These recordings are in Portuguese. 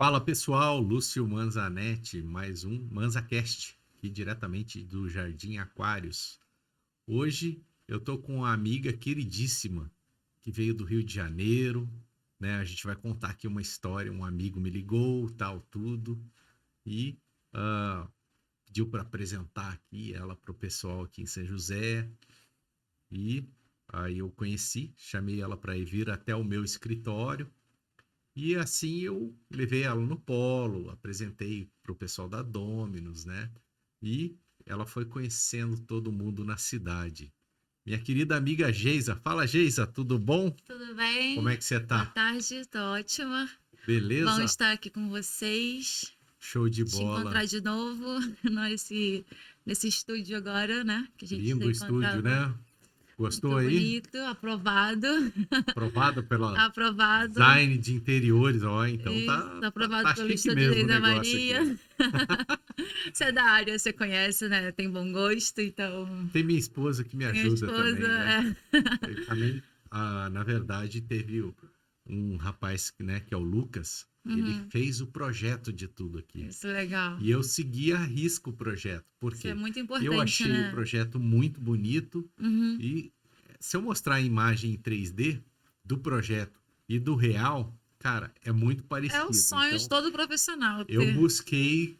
Fala pessoal, Lúcio Manzanetti, mais um ManzaCast, aqui diretamente do Jardim Aquários. Hoje eu tô com uma amiga queridíssima que veio do Rio de Janeiro, né? A gente vai contar aqui uma história, um amigo me ligou, tal, tudo, e ah, pediu para apresentar aqui ela pro pessoal aqui em São José, e aí eu conheci, chamei ela para ir vir até o meu escritório. E assim eu levei ela no polo, apresentei para o pessoal da Domino's, né? E ela foi conhecendo todo mundo na cidade. Minha querida amiga Geisa, fala Geisa, tudo bom? Tudo Como é bem? que você Boa tá? tarde, tô ótima. Bom Beleza? estar aqui com vocês, Show de te bola. encontrar de novo nesse estúdio agora, né? Que a gente se Lindo o estúdio, encontrava. né? Gostou Muito aí? bonito, aprovado, Aprovado pela aprovado. design de interiores, ó, então Isso, tá aprovado pelo chique estúdio da mesmo o Ana negócio Maria. aqui. Você é da área, você conhece, né? Tem bom gosto, então Tem minha esposa que me tem a ajuda esposa. também, né? E também, na verdade, teve um rapaz, né, que é o Lucas, ele Uhum, fez o projeto de tudo aqui. isso é legal. E eu segui a risco o projeto. Por Isso é quê? muito Eu importante, achei o né? projeto muito bonito Uhum. e se eu mostrar a imagem em 3D do projeto e do real, cara, é muito É o parecido. sonho de Então, todo profissional eu ter. busquei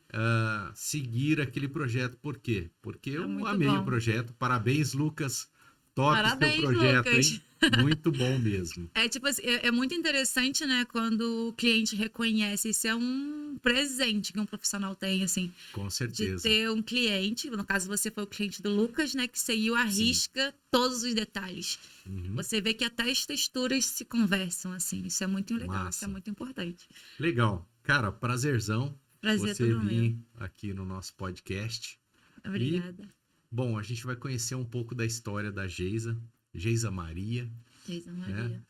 seguir aquele projeto. Por quê? Porque É eu muito amei o bom. projeto. Parabéns, Lucas. Top seu Parabéns, projeto, hein? Lucas. Muito bom mesmo. É tipo assim, é muito interessante, né, quando o cliente reconhece. Isso é um presente que um profissional tem, assim, Com de certeza. ter um cliente. No caso, você foi o cliente do Lucas, né, que seguiu à Sim. risca todos os detalhes. Uhum. Você vê que até as texturas se conversam, assim. Isso é muito legal, isso é Massa. muito importante. Legal. Cara, prazerzão Prazer é você todo meu. vir aqui no nosso podcast. E, Obrigada, bom, a gente vai conhecer um pouco da história da Geisa, Geisa Maria, Geisa né? Maria.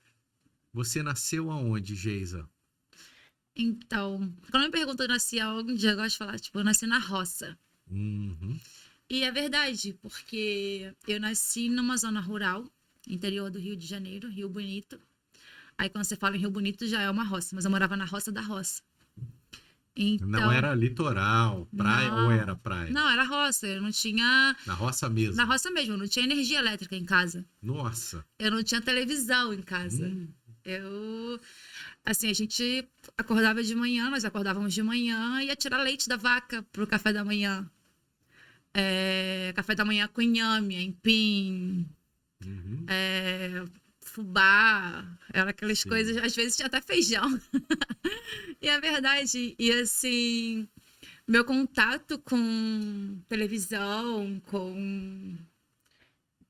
Você nasceu aonde, Geisa? Então, quando me perguntam eu nasci aonde, eu gosto de falar, tipo, eu nasci na roça. Uhum. E é verdade, porque eu nasci numa zona rural, interior do Rio de Janeiro, Rio Bonito. Aí quando você fala em Rio Bonito já é uma roça, mas eu morava na roça da roça. Não Então, era litoral, praia ou era não, praia? não, era roça. Eu não tinha, Na roça na mesmo. roça mesmo, eu não tinha energia elétrica em casa. Nossa. Eu não tinha televisão em casa. Hum, Eu, assim, a gente acordava de manhã, nós acordávamos de manhã e ia tirar leite da vaca pro café da manhã. Café da manhã com inhame, aipim, uhum. fubá, era aquelas coisas, Sim. às vezes tinha até feijão. E é verdade, e assim, meu contato com televisão, com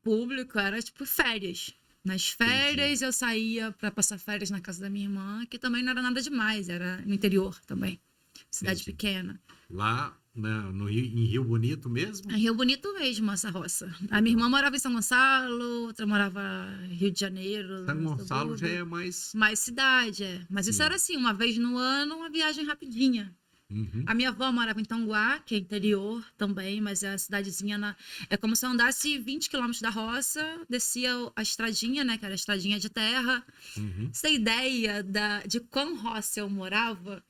público, era tipo férias. Nas Entendi. férias eu saía para passar férias na casa da minha irmã, que também não era nada demais, era no interior também, cidade Entendi. pequena. Lá no Rio, em Rio Bonito É mesmo? Rio Bonito mesmo, essa roça. A minha Legal. irmã morava em São Gonçalo, outra morava em Rio de Janeiro, São no Gonçalo já subúrbio. é mais. Mais cidade, é. Mas isso era Sim. assim, uma vez no ano, uma viagem rapidinha. Uhum. A minha avó morava em Tanguá, que é interior também, mas é a cidadezinha na... É como se eu andasse 20 quilômetros da roça, descia a estradinha, né? Que era a estradinha de terra. Uhum. Você tem ideia de quão roça eu morava?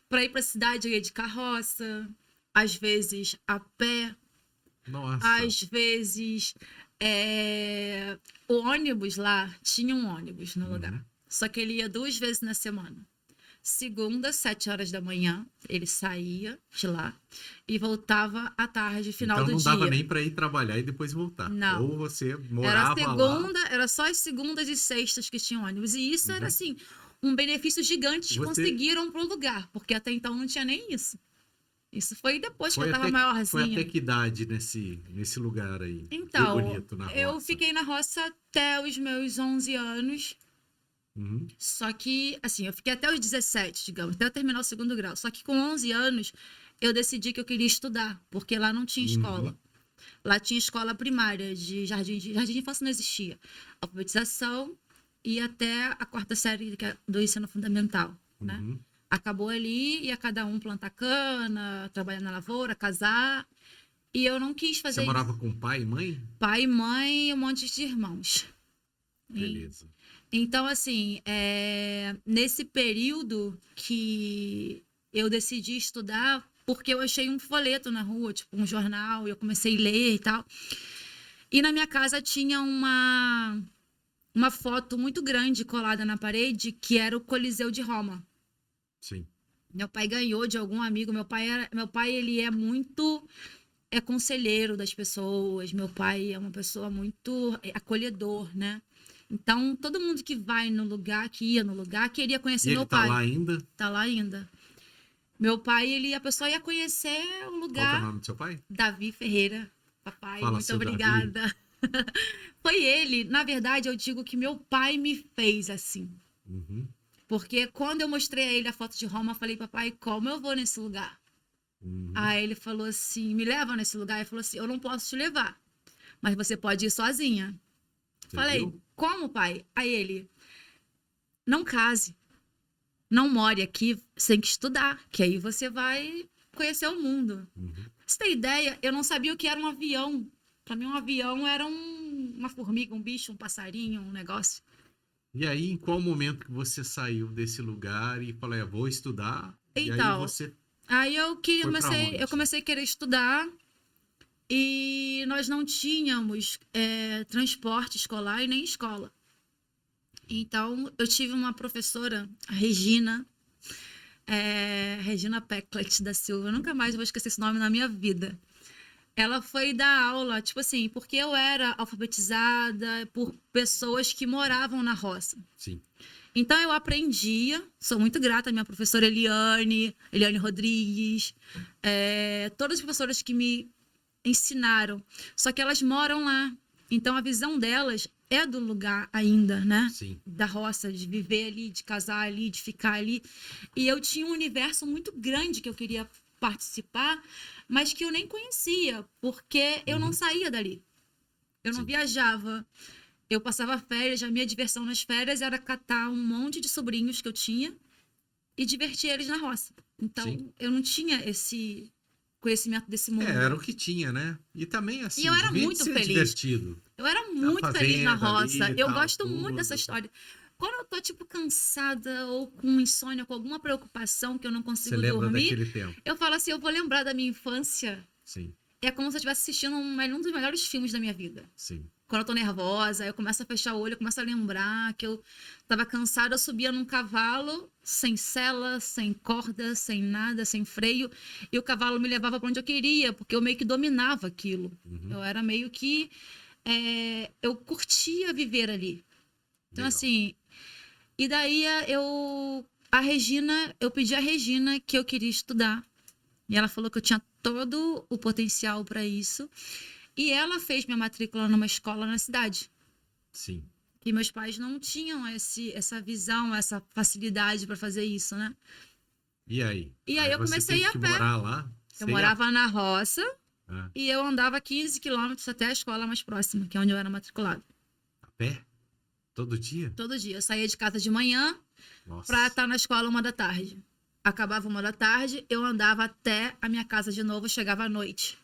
Para ir para a cidade eu ia de carroça, às vezes a pé, Nossa. às vezes o ônibus lá, tinha um ônibus no lugar. Uhum. Só que ele ia 2 vezes na semana. Segunda, 7 horas da manhã, ele saía de lá e voltava à tarde, final Então do não dava dia. nem para ir trabalhar e depois voltar. Não. Ou você Era morava lá. segunda, era só as segundas e sextas que tinham ônibus. E isso era Uhum. assim, um benefício gigante E que você conseguiram pro lugar, porque até então não tinha nem isso. Isso foi depois que eu foi tava até maiorzinha. que idade nesse lugar aí? Rio Então, Bonito, na eu roça. fiquei na roça até os meus 11 anos. Uhum. Só que, assim, eu fiquei até os 17, digamos, até eu terminar o segundo grau. Só que com 11 anos, eu decidi que eu queria estudar, porque lá não tinha Uhum. escola. Lá tinha escola primária, jardim de infância não existia. Alfabetização e até a quarta série do ensino fundamental, né? Uhum. Acabou ali, ia cada um plantar cana, trabalhar na lavoura, casar. E eu não quis Você fazer morava isso. com pai e mãe? Pai, mãe e um monte de irmãos. E Beleza. então, assim, nesse período que eu decidi estudar porque eu achei um folheto na rua, tipo um jornal, e eu comecei a ler e tal. E na minha casa tinha uma foto muito grande colada na parede, que era o Coliseu de Roma. Sim. Meu pai ganhou de algum amigo. Meu pai, ele é muito conselheiro das pessoas. Meu pai é uma pessoa muito acolhedor, né? Então, todo mundo que vai no lugar, que ia no lugar, queria conhecer E meu ele tá lá pai. ainda? Tá lá ainda. Meu pai, a pessoa ia conhecer o Qual que é o lugar. nome do seu pai? Davi Ferreira. Papai, Fala, muito seu Davi. obrigada. Foi ele, na verdade, eu digo que meu pai me fez assim. Uhum, Porque quando eu mostrei a ele a foto de Roma, eu falei, papai, como eu vou nesse lugar? uhum. Aí ele falou assim, me leva nesse lugar. Ele falou assim, eu não posso te levar, mas você pode ir sozinha. Você Falei, viu? como, pai? Aí ele, não case, não more aqui, você tem que estudar, que aí você vai conhecer o mundo. Uhum. Pra você ter ideia, eu não sabia o que era um avião. Pra mim, um avião era uma formiga, um bicho, um passarinho, um negócio. E aí, em qual momento que você saiu desse lugar e falou, vou estudar? E aí Então, você aí foi pra eu onde? comecei a querer estudar e nós não tínhamos transporte escolar e nem escola. Então, eu tive uma professora, a Regina, Regina Pecklet da Silva. Eu nunca mais vou esquecer esse nome na minha vida. Ela foi dar aula, tipo assim, porque eu era alfabetizada por pessoas que moravam na roça. Sim. Então eu aprendia, sou muito grata à minha professora Eliane Rodrigues, todas as professoras que me ensinaram, só que elas moram lá. Então a visão delas é do lugar ainda, né? Sim. Da roça, de viver ali, de casar ali, de ficar ali. E eu tinha um universo muito grande que eu queria participar, mas que eu nem conhecia, porque eu não Uhum. saía dali. Eu não Sim. viajava. Eu passava férias, a minha diversão nas férias era catar um monte de sobrinhos que eu tinha e divertir eles na roça. Sim. Então, eu não tinha esse conhecimento desse Era mundo. o que tinha, né? E também, E eu assim, era devia de muito ser feliz. divertido. Eu era Na muito feliz na fazenda ali roça. e Eu tal, gosto muito dessa tudo. história. Quando eu tô, tipo, cansada ou com insônia, com alguma preocupação que eu não Você consigo lembra dormir, daquele tempo? eu falo assim, eu vou lembrar da minha infância. Sim, É como se eu estivesse assistindo um dos melhores filmes da minha vida. sim. Quando eu tô nervosa, eu começo a fechar o olho, eu começo a lembrar que eu tava cansada, eu subia num cavalo, sem sela, sem corda, sem nada, sem freio, e o cavalo me levava para onde eu queria, porque eu meio que dominava aquilo. Uhum. Eu era meio que. Eu curtia viver ali. Então, Legal. assim. E daí eu pedi à Regina que eu queria estudar. E ela falou que eu tinha todo o potencial para isso. E ela fez minha matrícula numa escola na cidade. Sim. Que meus pais não tinham essa visão, essa facilidade para fazer isso, né? E aí? E aí Aí eu você comecei a ir teve a que pé. morar lá? Eu Você ia... morava na roça Ah, e eu andava 15 quilômetros até a escola mais próxima, que é onde eu era matriculada. a pé? Todo dia? Todo dia. Eu saía de casa de manhã para Nossa. estar na escola 1 da tarde. Acabava 1 da tarde, eu andava até a minha casa de novo, chegava à noite.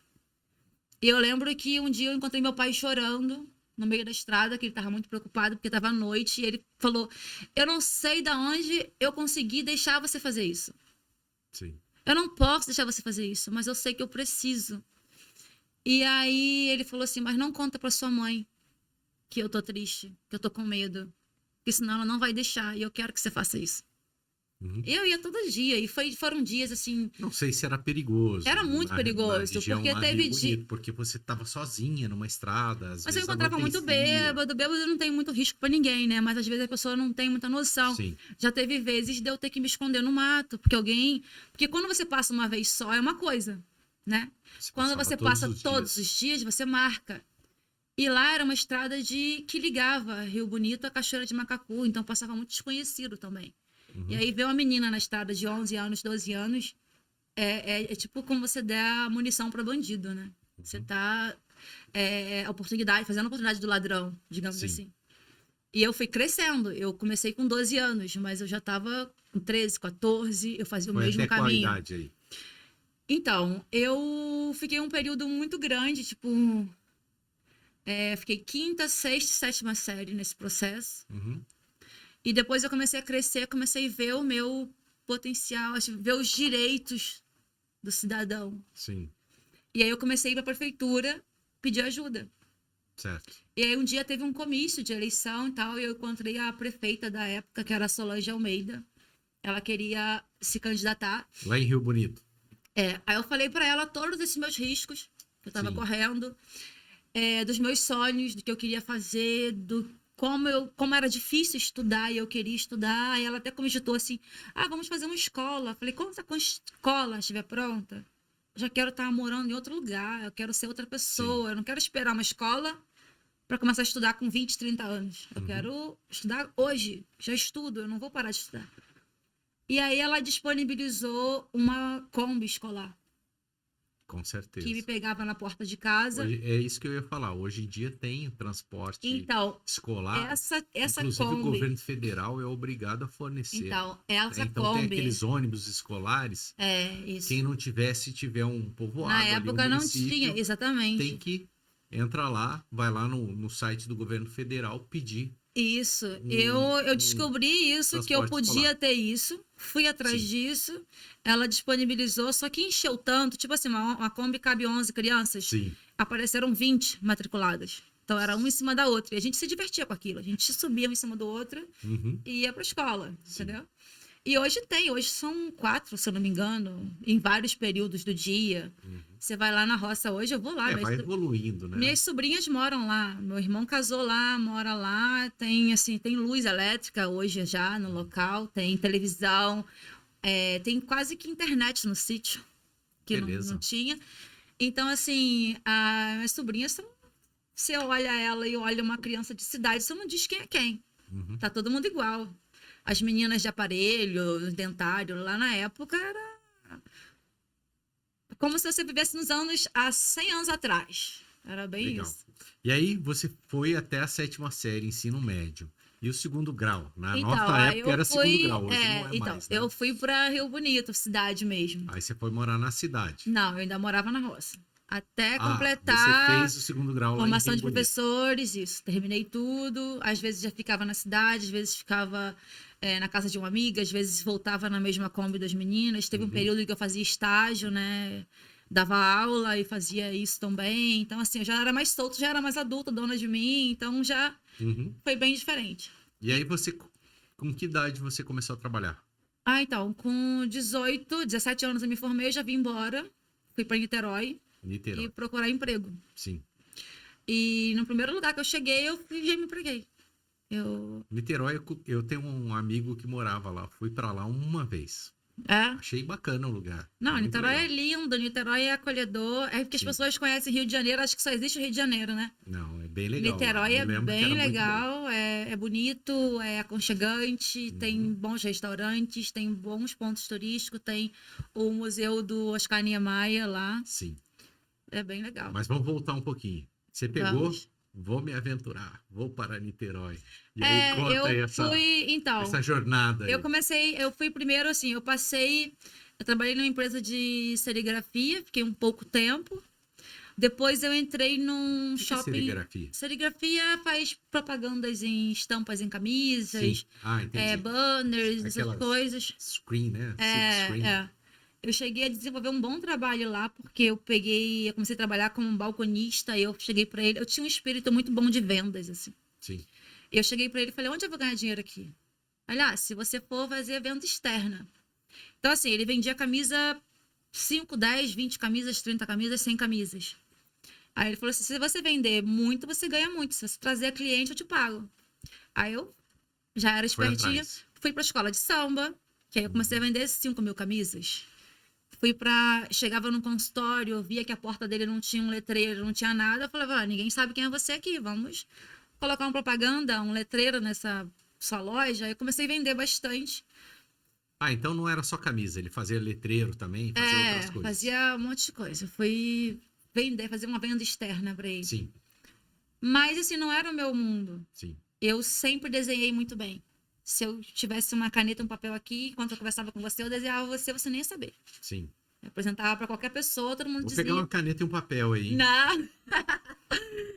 E eu lembro que um dia eu encontrei meu pai chorando no meio da estrada, que ele estava muito preocupado porque estava à noite, e ele falou: "Eu não sei de onde eu consegui deixar você fazer isso. Sim. Eu não posso deixar você fazer isso, mas eu sei que eu preciso." E aí ele falou assim: "Mas não conta para sua mãe que eu tô triste, que eu tô com medo, porque senão ela não vai deixar, e eu quero que você faça isso." Uhum. Eu ia todo dia, e foram dias assim, Não sei se era perigoso era muito na perigoso, região porque lá Rio teve dia. Bonito, porque você estava sozinha numa estrada, às Mas eu vezes encontrava muito anoitecia. bêbado. Bêbado não tem muito risco pra ninguém, né? Mas às vezes a pessoa não tem muita noção. Sim. Já teve vezes de eu ter que me esconder no mato, porque alguém. Porque quando você passa uma vez só é uma coisa, né? Você Quando passava você todos passa os todos dias. os dias, você marca. E lá era uma estrada que ligava Rio Bonito à Cachoeira de Macacu, então passava muito desconhecido também. E Uhum. aí ver uma menina na estrada de 11 anos, 12 anos, é tipo como você der a munição para bandido, né? Você Uhum. tá fazendo a oportunidade do ladrão, digamos Sim. assim. E eu fui crescendo. Eu comecei com 12 anos, mas eu já estava com 13, 14, eu fazia o Foi mesmo até qual caminho. idade aí? Então, eu fiquei um período muito grande, tipo, fiquei quinta, sexta, sétima série nesse processo. Uhum. E depois eu comecei a crescer, comecei a ver o meu potencial, ver os direitos do cidadão. Sim, E aí eu comecei a ir para a prefeitura pedir ajuda. certo. E aí um dia teve um comício de eleição e tal, e eu encontrei a prefeita da época, que era a Solange Almeida. Ela queria se candidatar. Lá em Rio Bonito. Aí eu falei para ela todos esses meus riscos que eu estava Sim. correndo, dos meus sonhos, do que eu queria fazer, do como era difícil estudar e eu queria estudar. E ela até cogitou assim: vamos fazer uma escola. Eu falei: quando a escola estiver pronta, eu já quero estar morando em outro lugar, eu quero ser outra pessoa, eu não quero esperar uma escola para começar a estudar com 20, 30 anos. Eu quero estudar hoje, já estudo, eu não vou parar de estudar. E aí ela disponibilizou uma Kombi escolar, Com certeza. que me pegava na porta de casa. Hoje, é isso que eu ia falar. Hoje em dia tem transporte Então, escolar. essa Inclusive, o Kombi. governo federal é obrigado a fornecer. Então, essa Então, tem Kombi. aqueles ônibus escolares. Isso. Quem não se tiver um povoado Na ali, época um não município, tinha, exatamente. tem que entrar lá, vai lá no site do governo federal pedir. Isso. Eu descobri isso, que eu transporte podia escolar. ter isso. Fui atrás Sim. disso. Ela disponibilizou, só que encheu tanto. Tipo assim, uma Kombi cabe 11 crianças. Sim. Apareceram 20 matriculadas. Então, era uma em cima da outra. E a gente se divertia com aquilo. A gente subia um em cima do outro Uhum. e ia pra escola, Sim. entendeu? E hoje são 4, se eu não me engano, em vários períodos do dia. Você vai lá na roça hoje, eu vou lá. Vai evoluindo, né? Minhas sobrinhas moram lá. Meu irmão casou lá, mora lá. Tem luz elétrica hoje já no local, tem televisão, tem quase que internet no sítio, que não tinha. Então, assim, as minhas sobrinhas são. Você olha ela e olha uma criança de cidade, você não diz quem é quem. Tá todo mundo igual. As meninas de aparelho, dentário, lá na época era como se você vivesse há 100 anos atrás. Era bem Legal. isso. E aí você foi até a 7ª série, ensino médio. E o segundo grau? Na Então, nossa aí época era segundo grau, hoje não é então, mais, né? eu fui pra Rio Bonito, cidade mesmo. Aí você foi morar na cidade. Não, eu ainda morava na roça. Até Você completar fez o segundo grau lá em formação Rio de Bonito. professores, isso. Terminei tudo. Às vezes já ficava na cidade, às vezes ficava na casa de uma amiga, às vezes voltava na mesma Kombi das meninas. Teve um período que eu fazia estágio, né? Dava aula e fazia isso também. Então, assim, eu já era mais solta, já era mais adulta, dona de mim. Então, já foi bem diferente. E aí com que idade você começou a trabalhar? Então, com 17 anos eu me formei, já vim embora. Fui para Niterói e procurar emprego. Sim. E no primeiro lugar que eu cheguei, eu já me empreguei. Niterói, eu tenho um amigo que morava lá. Fui pra lá uma vez. Achei bacana o lugar. Não, muito Niterói legal. é lindo, Niterói é acolhedor. É porque as pessoas conhecem Rio de Janeiro, acho que só existe o Rio de Janeiro, né? Não, é bem legal. Niterói é Eu lembro que bem era muito bom. legal, é bonito, é aconchegante, tem bons restaurantes, tem bons pontos turísticos, tem o Museu do Oscar Niemeyer lá. Sim. É bem legal. Mas vamos voltar um pouquinho. Você pegou, Vamos. vou me aventurar, vou para Niterói. E aí conta aí essa jornada aí. Eu fui primeiro assim, eu trabalhei numa empresa de serigrafia, fiquei um pouco tempo. Depois eu entrei num que shopping. É serigrafia? Serigrafia faz propagandas em estampas em camisas, entendi. banners, essas coisas. Screen, né? Silk screen. Eu cheguei a desenvolver um bom trabalho lá, porque eu comecei a trabalhar como um balconista, e eu cheguei para ele, eu tinha um espírito muito bom de vendas, assim. Sim. Eu cheguei para ele e falei: onde eu vou ganhar dinheiro aqui? Olha, se você for fazer venda externa. Então, assim, ele vendia camisa 5, 10, 20 camisas, 30 camisas, 100 camisas. Aí ele falou assim: se você vender muito, você ganha muito. Se você trazer cliente, eu te pago. Aí eu já era espertinha, fui pra escola de samba, que aí eu comecei a vender 5.000 camisas. Chegava no consultório, eu via que a porta dele não tinha um letreiro, não tinha nada. Eu falava: ninguém sabe quem é você aqui, vamos colocar uma propaganda, um letreiro nessa sua loja. Aí eu comecei a vender bastante. Então não era só camisa, ele fazia letreiro também, fazia outras coisas. Fazia um monte de coisa. Eu fui fazer uma venda externa para ele. Sim. Mas, assim, não era o meu mundo. Sim. Eu sempre desenhei muito bem. Se eu tivesse uma caneta, um papel aqui, enquanto eu conversava com você, eu desenhava você nem ia saber. Sim. Eu apresentava para qualquer pessoa, todo mundo dizia... Vou pegar uma caneta e um papel aí. Não.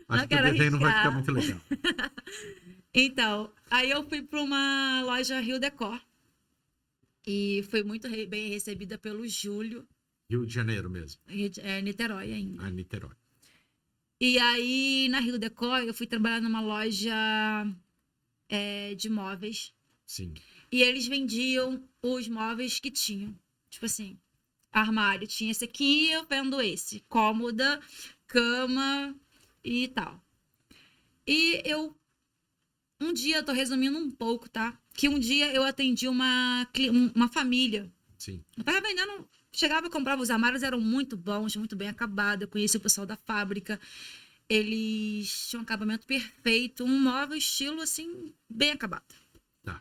Acho que o desenho não vai ficar muito legal. Então, aí eu fui para uma loja Rio Decor. E foi muito bem recebida pelo Júlio, Rio de Janeiro mesmo. Niterói ainda. Ah, Niterói. E aí, na Rio Decor, eu fui trabalhar numa loja de móveis. Sim. E eles vendiam os móveis que tinham. Tipo assim, armário tinha esse aqui, eu vendo esse. Cômoda, cama e tal. E um dia, eu tô resumindo um pouco, tá? Que um dia eu atendi uma família. Sim. Eu tava vendendo, chegava e comprava, os armários eram muito bons, muito bem acabados. Eu conheci o pessoal da fábrica. Eles tinham um acabamento perfeito, um móvel estilo assim, bem acabado. Tá.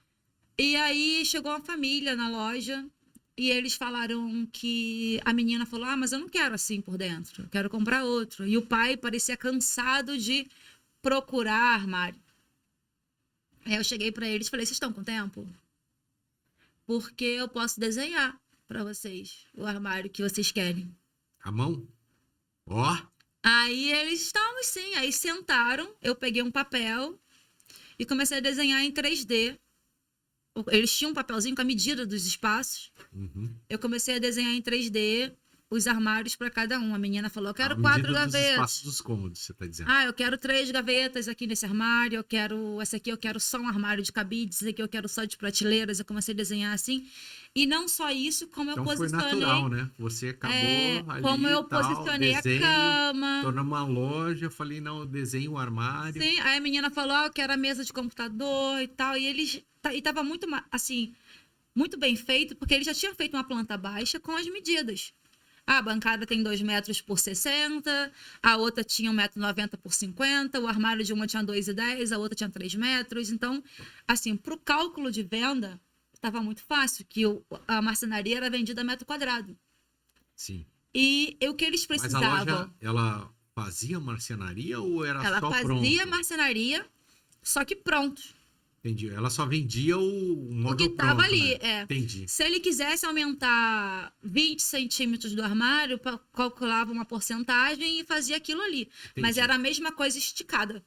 E aí chegou uma família na loja e eles falaram que a menina falou: "Ah, mas eu não quero assim por dentro, eu quero comprar outro". E o pai parecia cansado de procurar armário. Aí eu cheguei pra eles e falei: "Vocês estão com tempo? Porque eu posso desenhar pra vocês o armário que vocês querem". A mão? Ó. Aí eles estavam sim, aí sentaram, eu peguei um papel e comecei a desenhar em 3D. Eles tinham um papelzinho com a medida dos espaços. Uhum. Eu comecei a desenhar em 3D os armários para cada um. A menina falou: "Eu quero A 4 medida dos espaços gavetas". dos cômodos, você tá dizendo. Ah, eu quero 3 gavetas aqui nesse armário. Eu quero. Essa aqui eu quero só um armário de cabides. Esse aqui eu quero só de prateleiras. Eu comecei a desenhar assim. E não só isso, como eu Então foi posicionei. natural, né? Você acabou Como ali e eu tal, posicionei a desenho, tô cama. numa loja, eu falei, não, eu desenho o armário. Sim, aí a menina falou: "Ah, eu quero a mesa de computador e tal". E eles. E tava muito, assim, muito bem feito, porque eles já tinham feito uma planta baixa com as medidas. A bancada tem 2 metros por 60, a outra tinha 1,90 m por 50, o armário de uma tinha 2,10, a outra tinha 3 metros. Então, assim, para o cálculo de venda, estava muito fácil, que a marcenaria era vendida a metro quadrado. Sim. E o que eles Mas a loja, precisavam? ela fazia marcenaria ou era Ela só fazia pronto? marcenaria, só que pronto. Entendi. Ela só vendia o O que móvel estava pronto, ali, né? Entendi. Se ele quisesse aumentar 20 centímetros do armário, calculava uma porcentagem e fazia aquilo ali. Mas Entendi. era a mesma coisa esticada.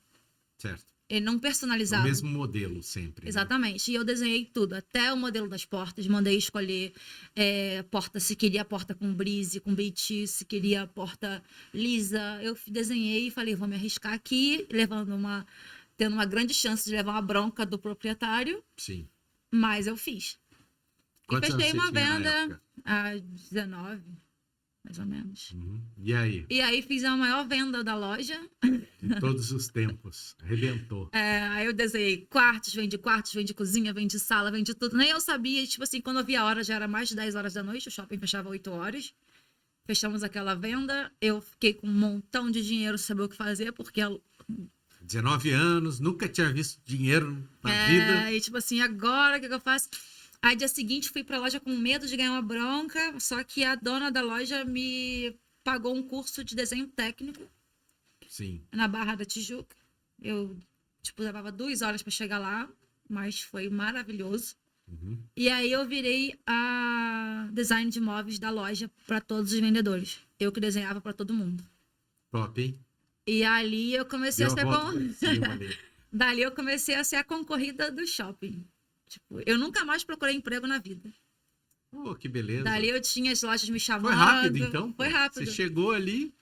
Certo. Ele não É o personalizava. mesmo modelo sempre, né? Exatamente. E eu desenhei tudo, até o modelo das portas. Mandei escolher porta, se queria porta com brise, com beiti, se queria porta lisa. Eu desenhei e falei, vou me arriscar aqui, tendo uma grande chance de levar uma bronca do proprietário, Sim. mas eu fiz. E Quantos anos fechei você uma tinha na venda época? a 19, mais ou menos. Uhum. E aí? E aí fiz a maior venda da loja. De todos os tempos. Arrebentou. Aí eu desenhei quartos, vendi cozinha, vendi sala, vendi tudo. Nem eu sabia, tipo assim, quando eu vi a hora, já era mais de 10 horas da noite, o shopping fechava 8 horas. Fechamos aquela venda, eu fiquei com um montão de dinheiro sem saber o que fazer, porque 19 anos, nunca tinha visto dinheiro na vida. e tipo assim, agora o que eu faço? Aí dia seguinte fui pra loja com medo de ganhar uma bronca, só que a dona da loja me pagou um curso de desenho técnico Sim. na Barra da Tijuca. Eu, tipo, levava 2 horas pra chegar lá, mas foi maravilhoso. Uhum. E aí eu virei a design de móveis da loja para todos os vendedores. Eu que desenhava para todo mundo. Top, hein? E ali eu comecei a Deu a ser volta por cima ali. Dali eu comecei a ser a concorrida do shopping. Tipo, eu nunca mais procurei emprego na vida. Pô, que beleza. Dali eu tinha as lojas me chamando. Foi rápido, então? Foi pô? rápido. Você chegou ali,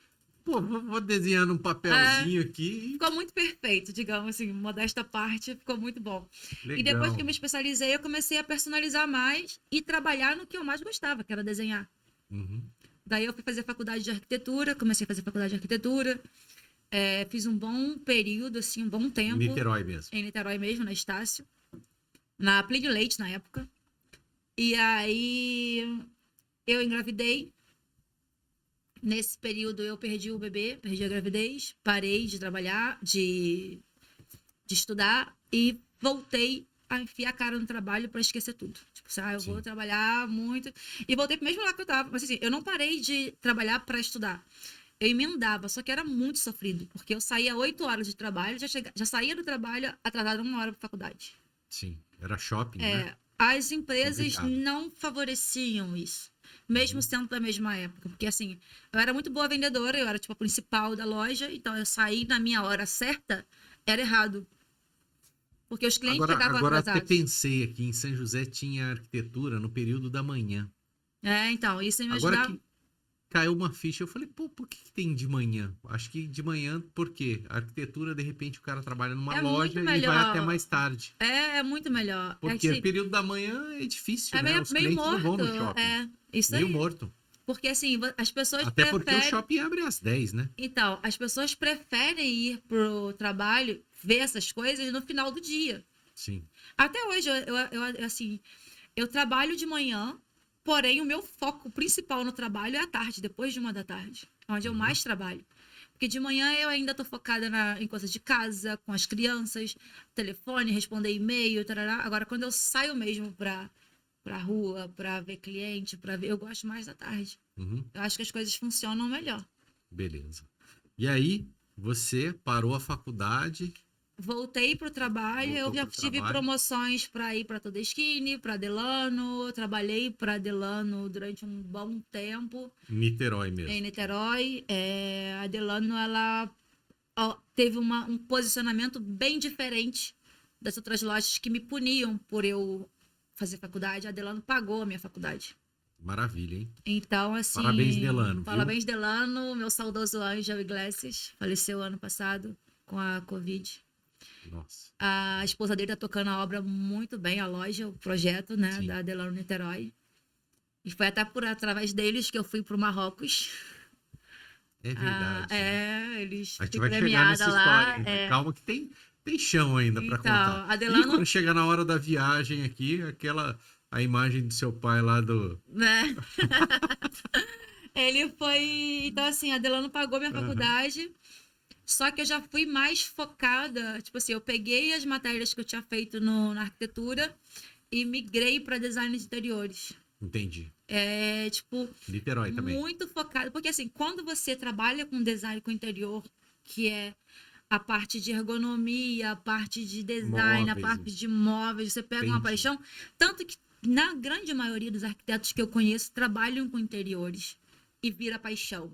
pô, vou desenhando um papelzinho aqui. Ficou muito perfeito, digamos assim, modesta parte, ficou muito bom. Legal. E depois que eu me especializei, eu comecei a personalizar mais e trabalhar no que eu mais gostava, que era desenhar. Uhum. Daí eu fui fazer faculdade de arquitetura, comecei a fazer faculdade de arquitetura. Fiz um bom período, assim, um bom tempo. Em Niterói mesmo. Em Niterói mesmo, na Estácio. Na Plínio Leite, na época. E aí eu engravidei. Nesse período eu perdi o bebê, perdi a gravidez, parei de trabalhar, de estudar e voltei a enfiar a cara no trabalho para esquecer tudo. Tipo, eu vou trabalhar muito. E voltei pro mesmo lugar que eu tava. Mas assim, eu não parei de trabalhar para estudar. Eu emendava, só que era muito sofrido, porque eu saía 8 horas de trabalho, já saía do trabalho atrasada 1 hora para faculdade. Sim, era shopping, né? As empresas Complicado. não favoreciam isso, mesmo sendo da mesma época, porque assim, eu era muito boa vendedora, eu era tipo a principal da loja, então eu sair na minha hora certa era errado. Porque os clientes Agora, chegavam agora até atrasados. pensei aqui, em São José tinha arquitetura no período da manhã. Então, isso me Agora ajudava. que caiu uma ficha, eu falei, pô, por que que tem de manhã? Acho que de manhã, por quê? A arquitetura, de repente, o cara trabalha numa É muito loja e vai até melhor. mais tarde. É muito melhor. É Porque assim, período da manhã é difícil, é né? meio, Os meio clientes não vão morto. no shopping. É, isso Meio aí. morto. Porque assim, as pessoas Até porque o preferem. shopping abre às 10, né? Então, as pessoas preferem ir pro trabalho, ver essas coisas no final do dia. Sim. Até hoje, assim, eu trabalho de manhã, porém o meu foco principal no trabalho é à tarde, depois de 1 da tarde, onde eu Uhum. mais trabalho. Porque de manhã eu ainda tô focada em coisas de casa, com as crianças, telefone, responder e-mail, tarará. Agora, quando eu saio mesmo pra rua, pra ver cliente, eu gosto mais da tarde. Uhum. Eu acho que as coisas funcionam melhor. Beleza. E aí, você parou a faculdade, Voltei pro trabalho, eu voltou já pro tive trabalho, promoções para ir para Todeschini, para Delano, trabalhei para Delano durante um bom tempo em Niterói em mesmo. Niterói. A Delano ela teve um posicionamento bem diferente das outras lojas que me puniam por eu fazer faculdade. A Delano pagou a minha faculdade. Maravilha, hein? Então, Parabéns, assim, Delano, viu? parabéns Delano, meu saudoso Ângelo Iglesias, faleceu ano passado com a Covid. Nossa, A esposa dele tá tocando a obra muito bem, a loja, o projeto, né, sim. da Delano Niterói. E foi até através deles que eu fui pro Marrocos. É verdade, né? Eles A gente fui vai chegar premiada nessa história lá. ainda. Calma que tem chão ainda para contar. Então, a E Delano, quando chegar na hora da viagem aqui, a imagem do seu pai lá do. né? Ele foi. Então, assim, a Delano pagou minha Aham. faculdade. Só que eu já fui mais focada. Tipo assim, eu peguei as matérias que eu tinha feito na arquitetura e migrei para design de interiores. Entendi. Tipo, Niterói também. muito focado. Porque, assim, quando você trabalha com design com interior, que é a parte de ergonomia, a parte de design, a Móveis. parte de móveis, você pega uma Entendi. paixão. Tanto que, na grande maioria dos arquitetos que eu conheço, trabalham com interiores e vira paixão.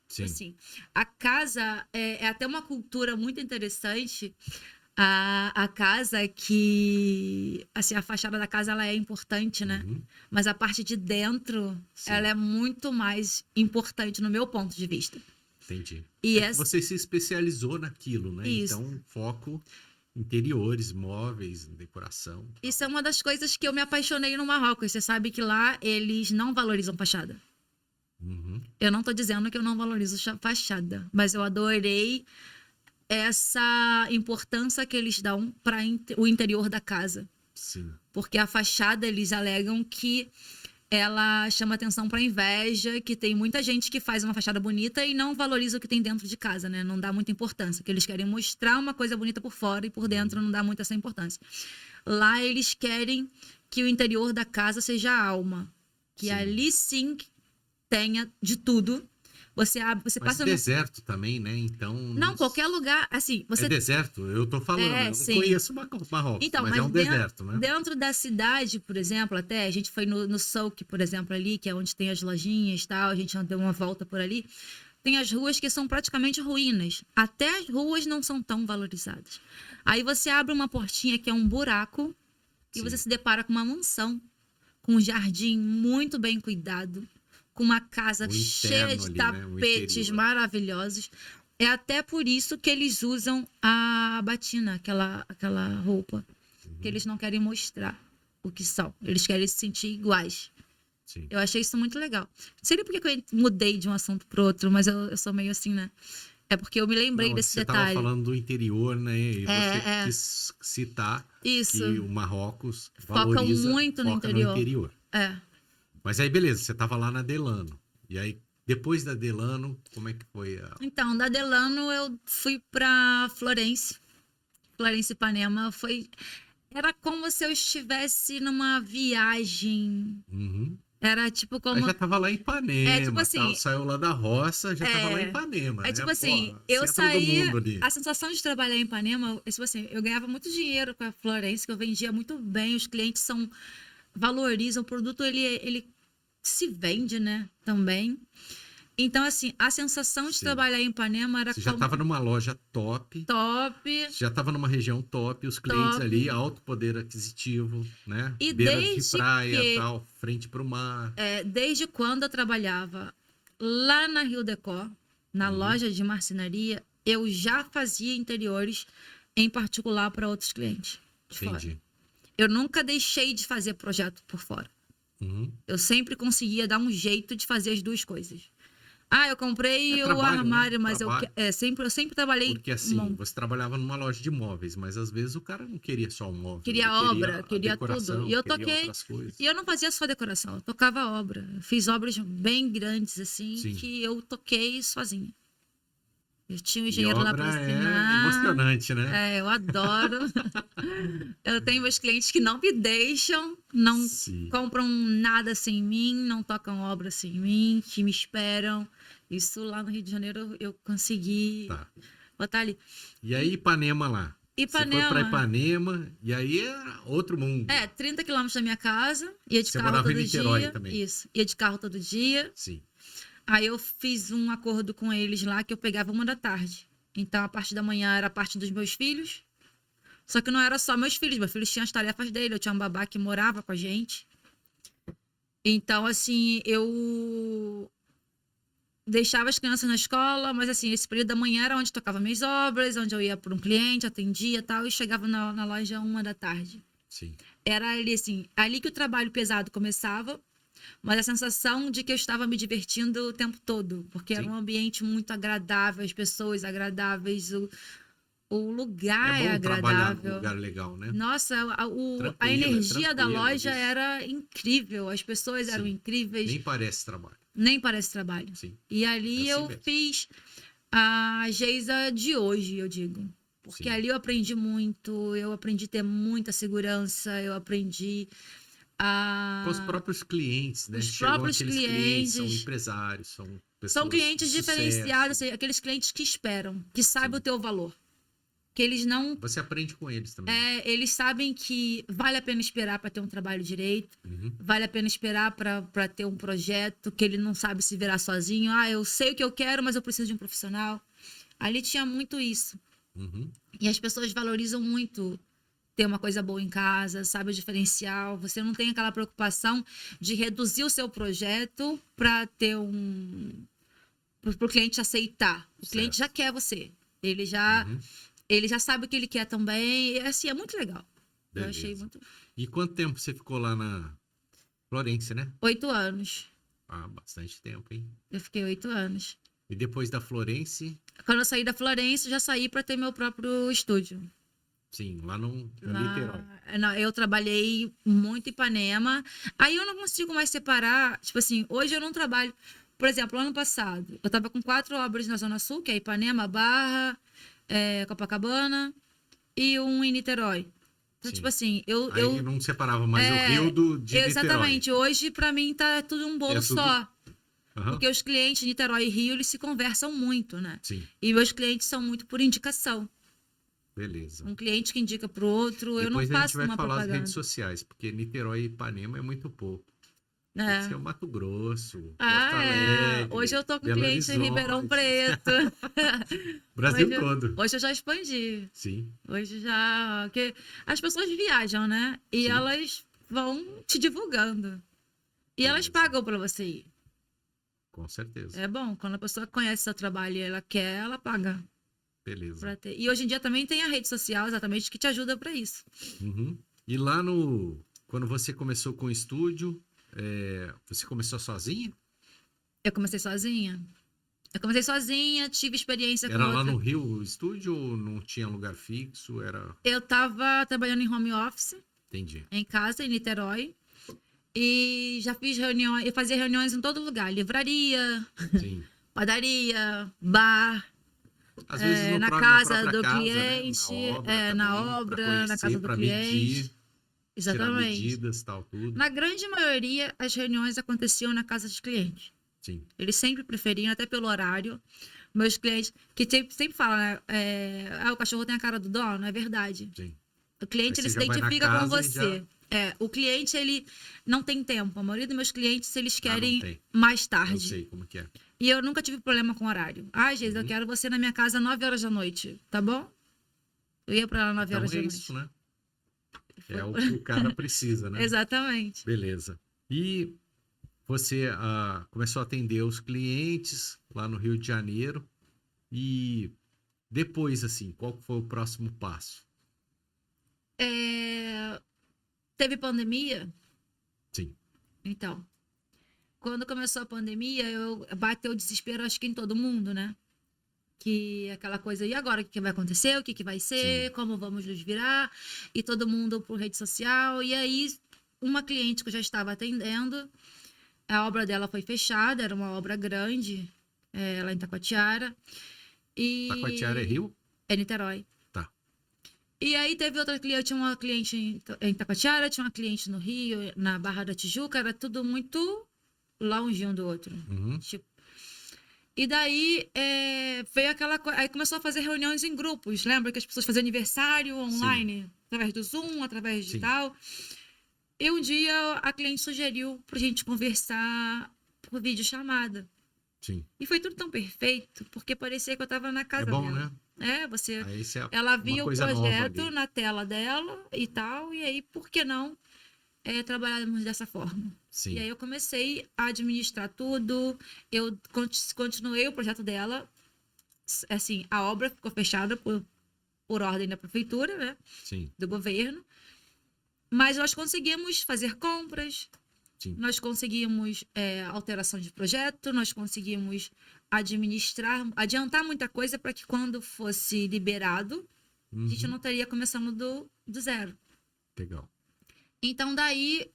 Sim. Assim, a casa é até uma cultura muito interessante. A casa que, assim, a fachada da casa ela é importante, né? Uhum. Mas a parte de dentro, Sim. ela é muito mais importante no meu ponto de vista. Entendi. E É que você se especializou naquilo, né? isso, Então, foco interiores, móveis, decoração. Tal. isso é uma das coisas que eu me apaixonei no Marrocos. Você sabe que lá eles não valorizam fachada. Uhum. Eu não tô dizendo que eu não valorizo fachada, mas eu adorei essa importância que eles dão para o interior da casa. Sim. Porque a fachada, eles alegam que ela chama atenção para inveja, que tem muita gente que faz uma fachada bonita e não valoriza o que tem dentro de casa, né? Não dá muita importância, que eles querem mostrar uma coisa bonita por fora e por dentro não dá muita essa importância. Lá eles querem que o interior da casa seja a alma, que Sim. ali sim tenha de tudo. Você Mas passa deserto também, né? Então. Não, qualquer lugar, assim, É deserto? Eu tô falando, eu não sim. conheço Marrocos, Então, mas é um deserto, né? dentro da cidade, por exemplo, até a gente foi no Souk, por exemplo, ali, que é onde tem as lojinhas e tal, a gente deu uma volta por ali. Tem as ruas que são praticamente ruínas. Até as ruas não são tão valorizadas. Aí você abre uma portinha que é um buraco e Sim. você se depara com uma mansão, com um jardim muito bem cuidado, com uma casa O cheia interno de ali, né? O tapetes interior. maravilhosos. É até por isso que eles usam a batina, aquela roupa, que eles não querem mostrar o que são. Eles querem se sentir iguais. Sim. Eu achei isso muito legal. Não sei nem porque que eu mudei de um assunto pro outro, mas eu sou meio assim, né? É porque eu me lembrei Não, desse você estava detalhe. falando do interior, né? E você É. quis citar Isso. que o Marrocos Focam muito no foca no interior. interior. É. Mas aí, beleza, você estava lá na Delano. E aí, depois da Delano, como é que foi? Então, da Delano eu fui pra Florença. Florença e Ipanema era como se eu estivesse numa viagem. Uhum. Era tipo Aí como. já tava lá em Tipo Ipanema, tal. assim. Saiu lá da roça, já tava lá em É, Ipanema, né? tipo assim, Porra, eu centro do saí. mundo ali. A sensação de trabalhar em Ipanema, tipo assim, eu ganhava muito dinheiro com a Florença, que eu vendia muito bem, os clientes valorizam, o produto ele se vende, né? Também. Então, assim, a sensação de Sim. trabalhar em Ipanema era Você já estava numa loja top, top, já estava numa região top, os clientes top. ali, alto poder aquisitivo, né? E Beira de desde praia, que, tal, frente para o mar. desde quando eu trabalhava lá na Rio Decor, na Uhum. loja de marcenaria, eu já fazia interiores, em particular para outros clientes de fora. Entendi. Eu nunca deixei de fazer projeto por fora. Uhum. Eu sempre conseguia dar um jeito de fazer as duas coisas. Ah, eu comprei o trabalho, né? armário, mas Trabalho. eu sempre trabalhei. Porque assim, você trabalhava numa loja de móveis, mas às vezes o cara não queria só um móvel, Queria ele obra, a queria tudo. decoração, E eu queria toquei. outras coisas. E eu não fazia só decoração, eu tocava obra. Eu fiz obras bem grandes, assim, Sim. que eu toquei sozinha. Eu tinha um E engenheiro lá obra para é assinar. emocionante, né? Eu adoro. Eu tenho meus clientes que não me deixam, não Sim. compram nada sem mim, não tocam obra sem mim, que me esperam. Isso lá no Rio de Janeiro eu consegui Tá. botar ali. E aí, Ipanema lá? Você foi pra Ipanema, Ipanema, e aí era outro mundo. 30 quilômetros da minha casa, ia de Você carro morava em todo Niterói dia. também? Isso, ia de carro todo dia. Sim. Aí eu fiz um acordo com eles lá que eu pegava 1 da tarde. Então a parte da manhã era a parte dos meus filhos. Só que não era só meus filhos tinham as tarefas dele. Eu tinha um babá que morava com a gente. Então, assim, eu deixava as crianças na escola, mas assim, esse período da manhã era onde tocava minhas obras, onde eu ia para um cliente, atendia e tal, e chegava na loja 1 da tarde. Sim. Era ali, assim, ali que o trabalho pesado começava, mas a sensação de que eu estava me divertindo o tempo todo, porque era Sim. um ambiente muito agradável, as pessoas agradáveis, o lugar É é bom trabalhar num agradável. lugar legal, né? Nossa, a Tranquilo, energia da tranquilo, loja isso. era incrível, as pessoas eram Sim. incríveis, Nem parece trabalho. nem parece trabalho. Sim. E ali É assim eu mesmo. fiz a Geisa de hoje, eu digo. Porque Sim. ali eu aprendi muito, eu aprendi a ter muita segurança, eu aprendi Com os a... próprios clientes, né? Os Chegam próprios aqueles clientes, são clientes. empresários, são São pessoas de clientes diferenciados, sucesso. assim, aqueles clientes que esperam, que sabem Sim. o teu valor. Que eles não... Você aprende com eles também. eles sabem que vale a pena esperar para ter um trabalho direito, Uhum. vale a pena esperar para ter um projeto, que ele não sabe se virar sozinho. Ah, eu sei o que eu quero, mas eu preciso de um profissional. Ali tinha muito isso. Uhum. E as pessoas valorizam muito ter uma coisa boa em casa, sabe o diferencial. Você não tem aquela preocupação de reduzir o seu projeto para ter para o cliente aceitar. O cliente já quer você. Ele já sabe o que ele quer também. E, assim, é muito legal. Beleza. Eu achei muito... E quanto tempo você ficou lá na Florência, né? 8 anos. Ah, bastante tempo, hein? Eu fiquei 8 anos. E depois da Florência, Quando eu saí da Florência, eu já saí para ter meu próprio estúdio. sim, lá no Niterói. Eu trabalhei muito em Ipanema. Aí eu não consigo mais separar. Tipo assim, hoje eu não trabalho. Por exemplo, ano passado, eu tava com 4 obras na Zona Sul, que é Ipanema, Barra, Copacabana e um em Niterói. Então, Sim. tipo assim, Aí não separava mais o Rio de exatamente. Hoje, pra mim, tá tudo um bolo É tudo- só. Niterói. Aham. Porque os clientes de Niterói e Rio, eles se conversam muito, né? Sim, E meus clientes são muito por indicação. beleza. Um cliente que indica pro outro, eu não Depois a gente faço vai uma falar das propaganda. redes sociais, porque Niterói e Ipanema é muito pouco. Tem É. que ser o Mato Grosso, Porto Ah, Alegre, Hoje eu tô com Belo cliente em Ribeirão Horizonte. Preto. Brasil hoje, todo. Hoje eu já expandi. Sim, Hoje já... Porque as pessoas viajam, né? E Sim. elas vão te divulgando. E elas Beleza. pagam pra você ir. com certeza. É bom, quando a pessoa conhece seu trabalho e ela quer, ela paga Beleza. pra ter. E hoje em dia também tem a rede social, exatamente, que te ajuda pra isso. Uhum. E lá quando você começou com o estúdio, você começou sozinha? Eu comecei sozinha. Tive experiência com Era lá outra. no Rio o estúdio ou não tinha lugar fixo? Era... Eu tava trabalhando em home office, Entendi. em casa, em Niterói. E já fiz reuniões, eu fazia reuniões em todo lugar. Livraria, Sim. padaria, bar, Às vezes na na casa própria do casa, cliente, né? na também, obra, pra na conhecer, casa do pra cliente. medir, tirar Exatamente. medidas, tal, tudo. Na grande maioria, as reuniões aconteciam na casa dos clientes. Sim. Eles sempre preferiam, até pelo horário. Meus clientes, que sempre falam, né? O cachorro tem a cara do dono, é verdade. Sim. O cliente, Aí ele você se já vai na identifica com casa e você. O cliente, ele não tem tempo. A maioria dos meus clientes, eles não querem tem. mais Eu tarde. sei como que é. E eu nunca tive problema com horário. Ah, Geisa, eu Uhum. quero você na minha casa 9 horas da noite. Tá bom? Eu ia pra lá 9 Então horas é da isso, noite. né? Foi É o por- que o cara precisa, né? Exatamente. Beleza. E você começou a atender os clientes lá no Rio de Janeiro e depois, assim, qual foi o próximo passo? Teve pandemia? Sim, Então, quando começou a pandemia, bateu o desespero, acho que em todo mundo, né? Que aquela coisa, e agora o que que vai acontecer? O que que vai ser? sim. Como vamos nos virar? E todo mundo por rede social. E aí, uma cliente que eu já estava atendendo, a obra dela foi fechada, era uma obra grande, lá em Taquatiara. Taquatiara é E Rio? é Niterói. Tá. E aí teve outra cliente, tinha uma cliente em Taquatiara, tinha uma cliente no Rio, na Barra da Tijuca, era tudo muito longe um do outro. Uhum. Tipo, e daí veio aquela coisa. Aí começou a fazer reuniões em grupos. Lembra que as pessoas faziam aniversário online, através do Zoom, através de Sim. tal. E um dia a cliente sugeriu pra gente conversar por videochamada. Sim. E foi tudo tão perfeito, porque parecia que eu tava na É casa bom, dela. né? Você. Aí isso é Ela uma via o coisa nova projeto ali. na tela dela e tal, e aí, por que não trabalharmos dessa forma? E aí Sim. eu comecei a administrar tudo, eu continuei o projeto dela, assim, a obra ficou fechada por ordem da prefeitura, né, Sim. do governo, mas nós conseguimos fazer compras, Sim. nós conseguimos alteração de projeto, nós conseguimos adiantar muita coisa para que quando fosse liberado, a gente Uhum. não estaria começando do zero. Legal. Então, daí,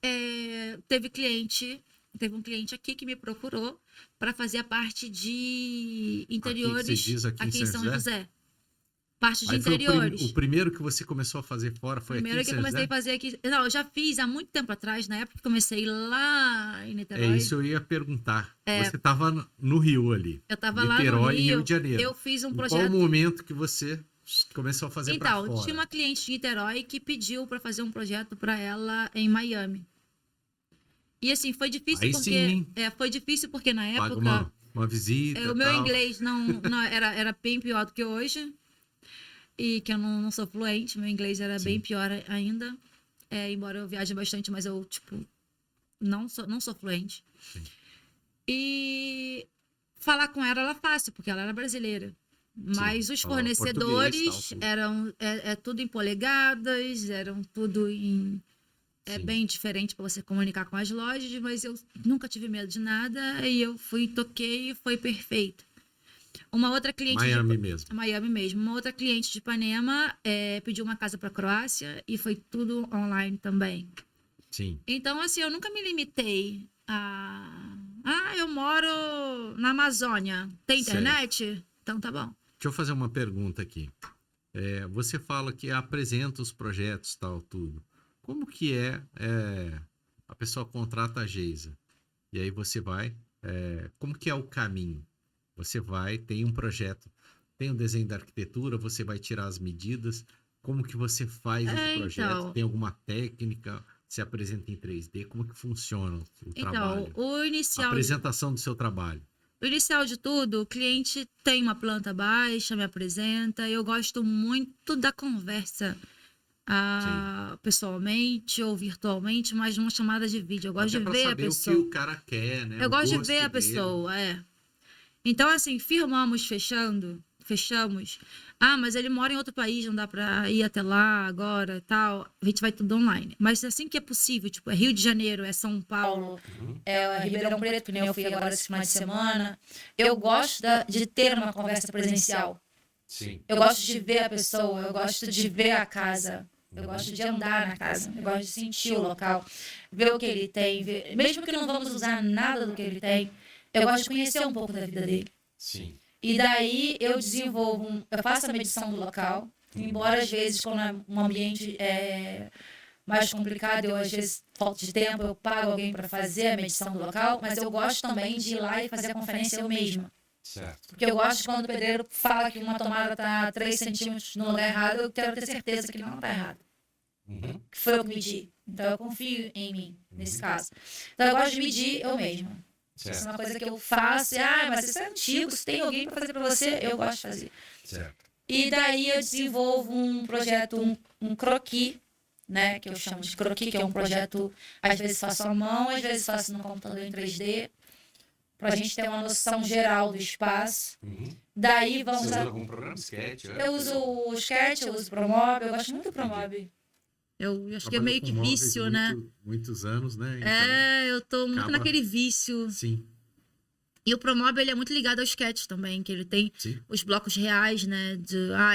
teve um cliente aqui que me procurou para fazer a parte de Aqui que você interiores diz aqui em aqui em São São José. Parte de Aí foi o interiores. primeiro que você começou a fazer fora, foi aqui Primeiro em que eu São comecei a José? fazer aqui. Não, eu já fiz há muito tempo atrás, na época que comecei lá em É Niterói. isso eu ia perguntar. Você estava no Rio ali, Eu estava lá no Niterói e Rio Rio, de Janeiro. eu fiz um Em qual projeto. momento que você começou a fazer para Então, tinha fora? uma cliente de Niterói que pediu para fazer um projeto para ela em Miami. E assim, foi difícil Aí sim, porque. hein? Foi difícil porque na Paga época. uma visita O e meu tal. inglês não era bem pior do que hoje. E que eu não sou fluente, meu inglês era bem Sim. pior ainda. Embora eu viaje bastante, mas eu, tipo, não sou fluente. Sim. E falar com ela era fácil, porque ela era brasileira. Mas Sim, os falava português, tal, fornecedores tudo. eram tudo em polegadas, eram tudo em. Sim. Bem diferente para você comunicar com as lojas, mas eu nunca tive medo de nada e eu toquei e foi perfeito. Uma outra cliente Miami mesmo. Miami mesmo. Uma outra cliente de Ipanema pediu uma casa para Croácia e foi tudo online também. Sim. Então, assim, eu nunca me limitei a... eu moro na Amazônia. Tem Certo. internet? Então tá bom. Deixa eu fazer uma pergunta aqui. Você fala que apresenta os projetos, tal, tudo. Como que a pessoa contrata a Geisa? E aí você vai... como que é o caminho? Você vai, tem um projeto, tem o desenho da arquitetura, você vai tirar as medidas. Como que você faz esse projeto? Então, Tem alguma técnica? Se apresenta em 3D? Como que funciona o trabalho? o A inicial... apresentação do seu trabalho. O inicial de tudo, o cliente tem uma planta baixa, me apresenta. Eu gosto muito da conversa pessoalmente ou virtualmente, mas numa chamada de vídeo. Eu gosto Até de pra ver a saber pessoa. o que o cara quer, né? Eu O gosto de gosto ver a dele. pessoa, Então, assim, fechamos. Ah, mas ele mora em outro país, não dá pra ir até lá agora e tal. A gente vai tudo online. Mas assim que é possível, tipo, é Rio de Janeiro, é São Paulo, é Ribeirão Preto, que nem eu fui agora esse final de semana. Eu gosto de ter uma conversa presencial. Sim. Eu gosto de ver a pessoa, eu gosto de ver a casa. Eu gosto de andar na casa, eu gosto de sentir o local, ver o que ele tem, mesmo que não vamos usar nada do que ele tem, eu gosto de conhecer um pouco da vida dele. Sim. E daí eu eu faço a medição do local, embora às vezes quando é um ambiente mais complicado, eu às vezes falta de tempo, eu pago alguém para fazer a medição do local, mas eu gosto também de ir lá e fazer a conferência eu mesma. Certo. Porque eu gosto de quando o pedreiro fala que uma tomada está a 3 centímetros no lugar errado, eu quero ter certeza que não está errado. Uhum. Que foi eu que medi. Então eu confio em mim, nesse caso. Então eu gosto de medir eu mesma. Isso é uma coisa que eu faço. Mas isso é antigo, se tem alguém para fazer para você, eu gosto de fazer. Certo. E daí eu desenvolvo um projeto, um croquis, né? Que eu chamo de croquis, que é um projeto, às vezes faço à mão, às vezes faço no computador em 3D, para a gente ter uma noção geral do espaço. Daí vamos... Você usa algum programa? Sketch? Eu uso o Sketch, eu uso o Promob, eu gosto muito do Promob. Eu acho que é Trabalhou meio com que móveis vício, né? Muitos anos, né? Então, Eu tô muito acaba- naquele vício. sim, E o Promob, ele é muito ligado ao sketch também, que ele tem sim. os blocos reais, né?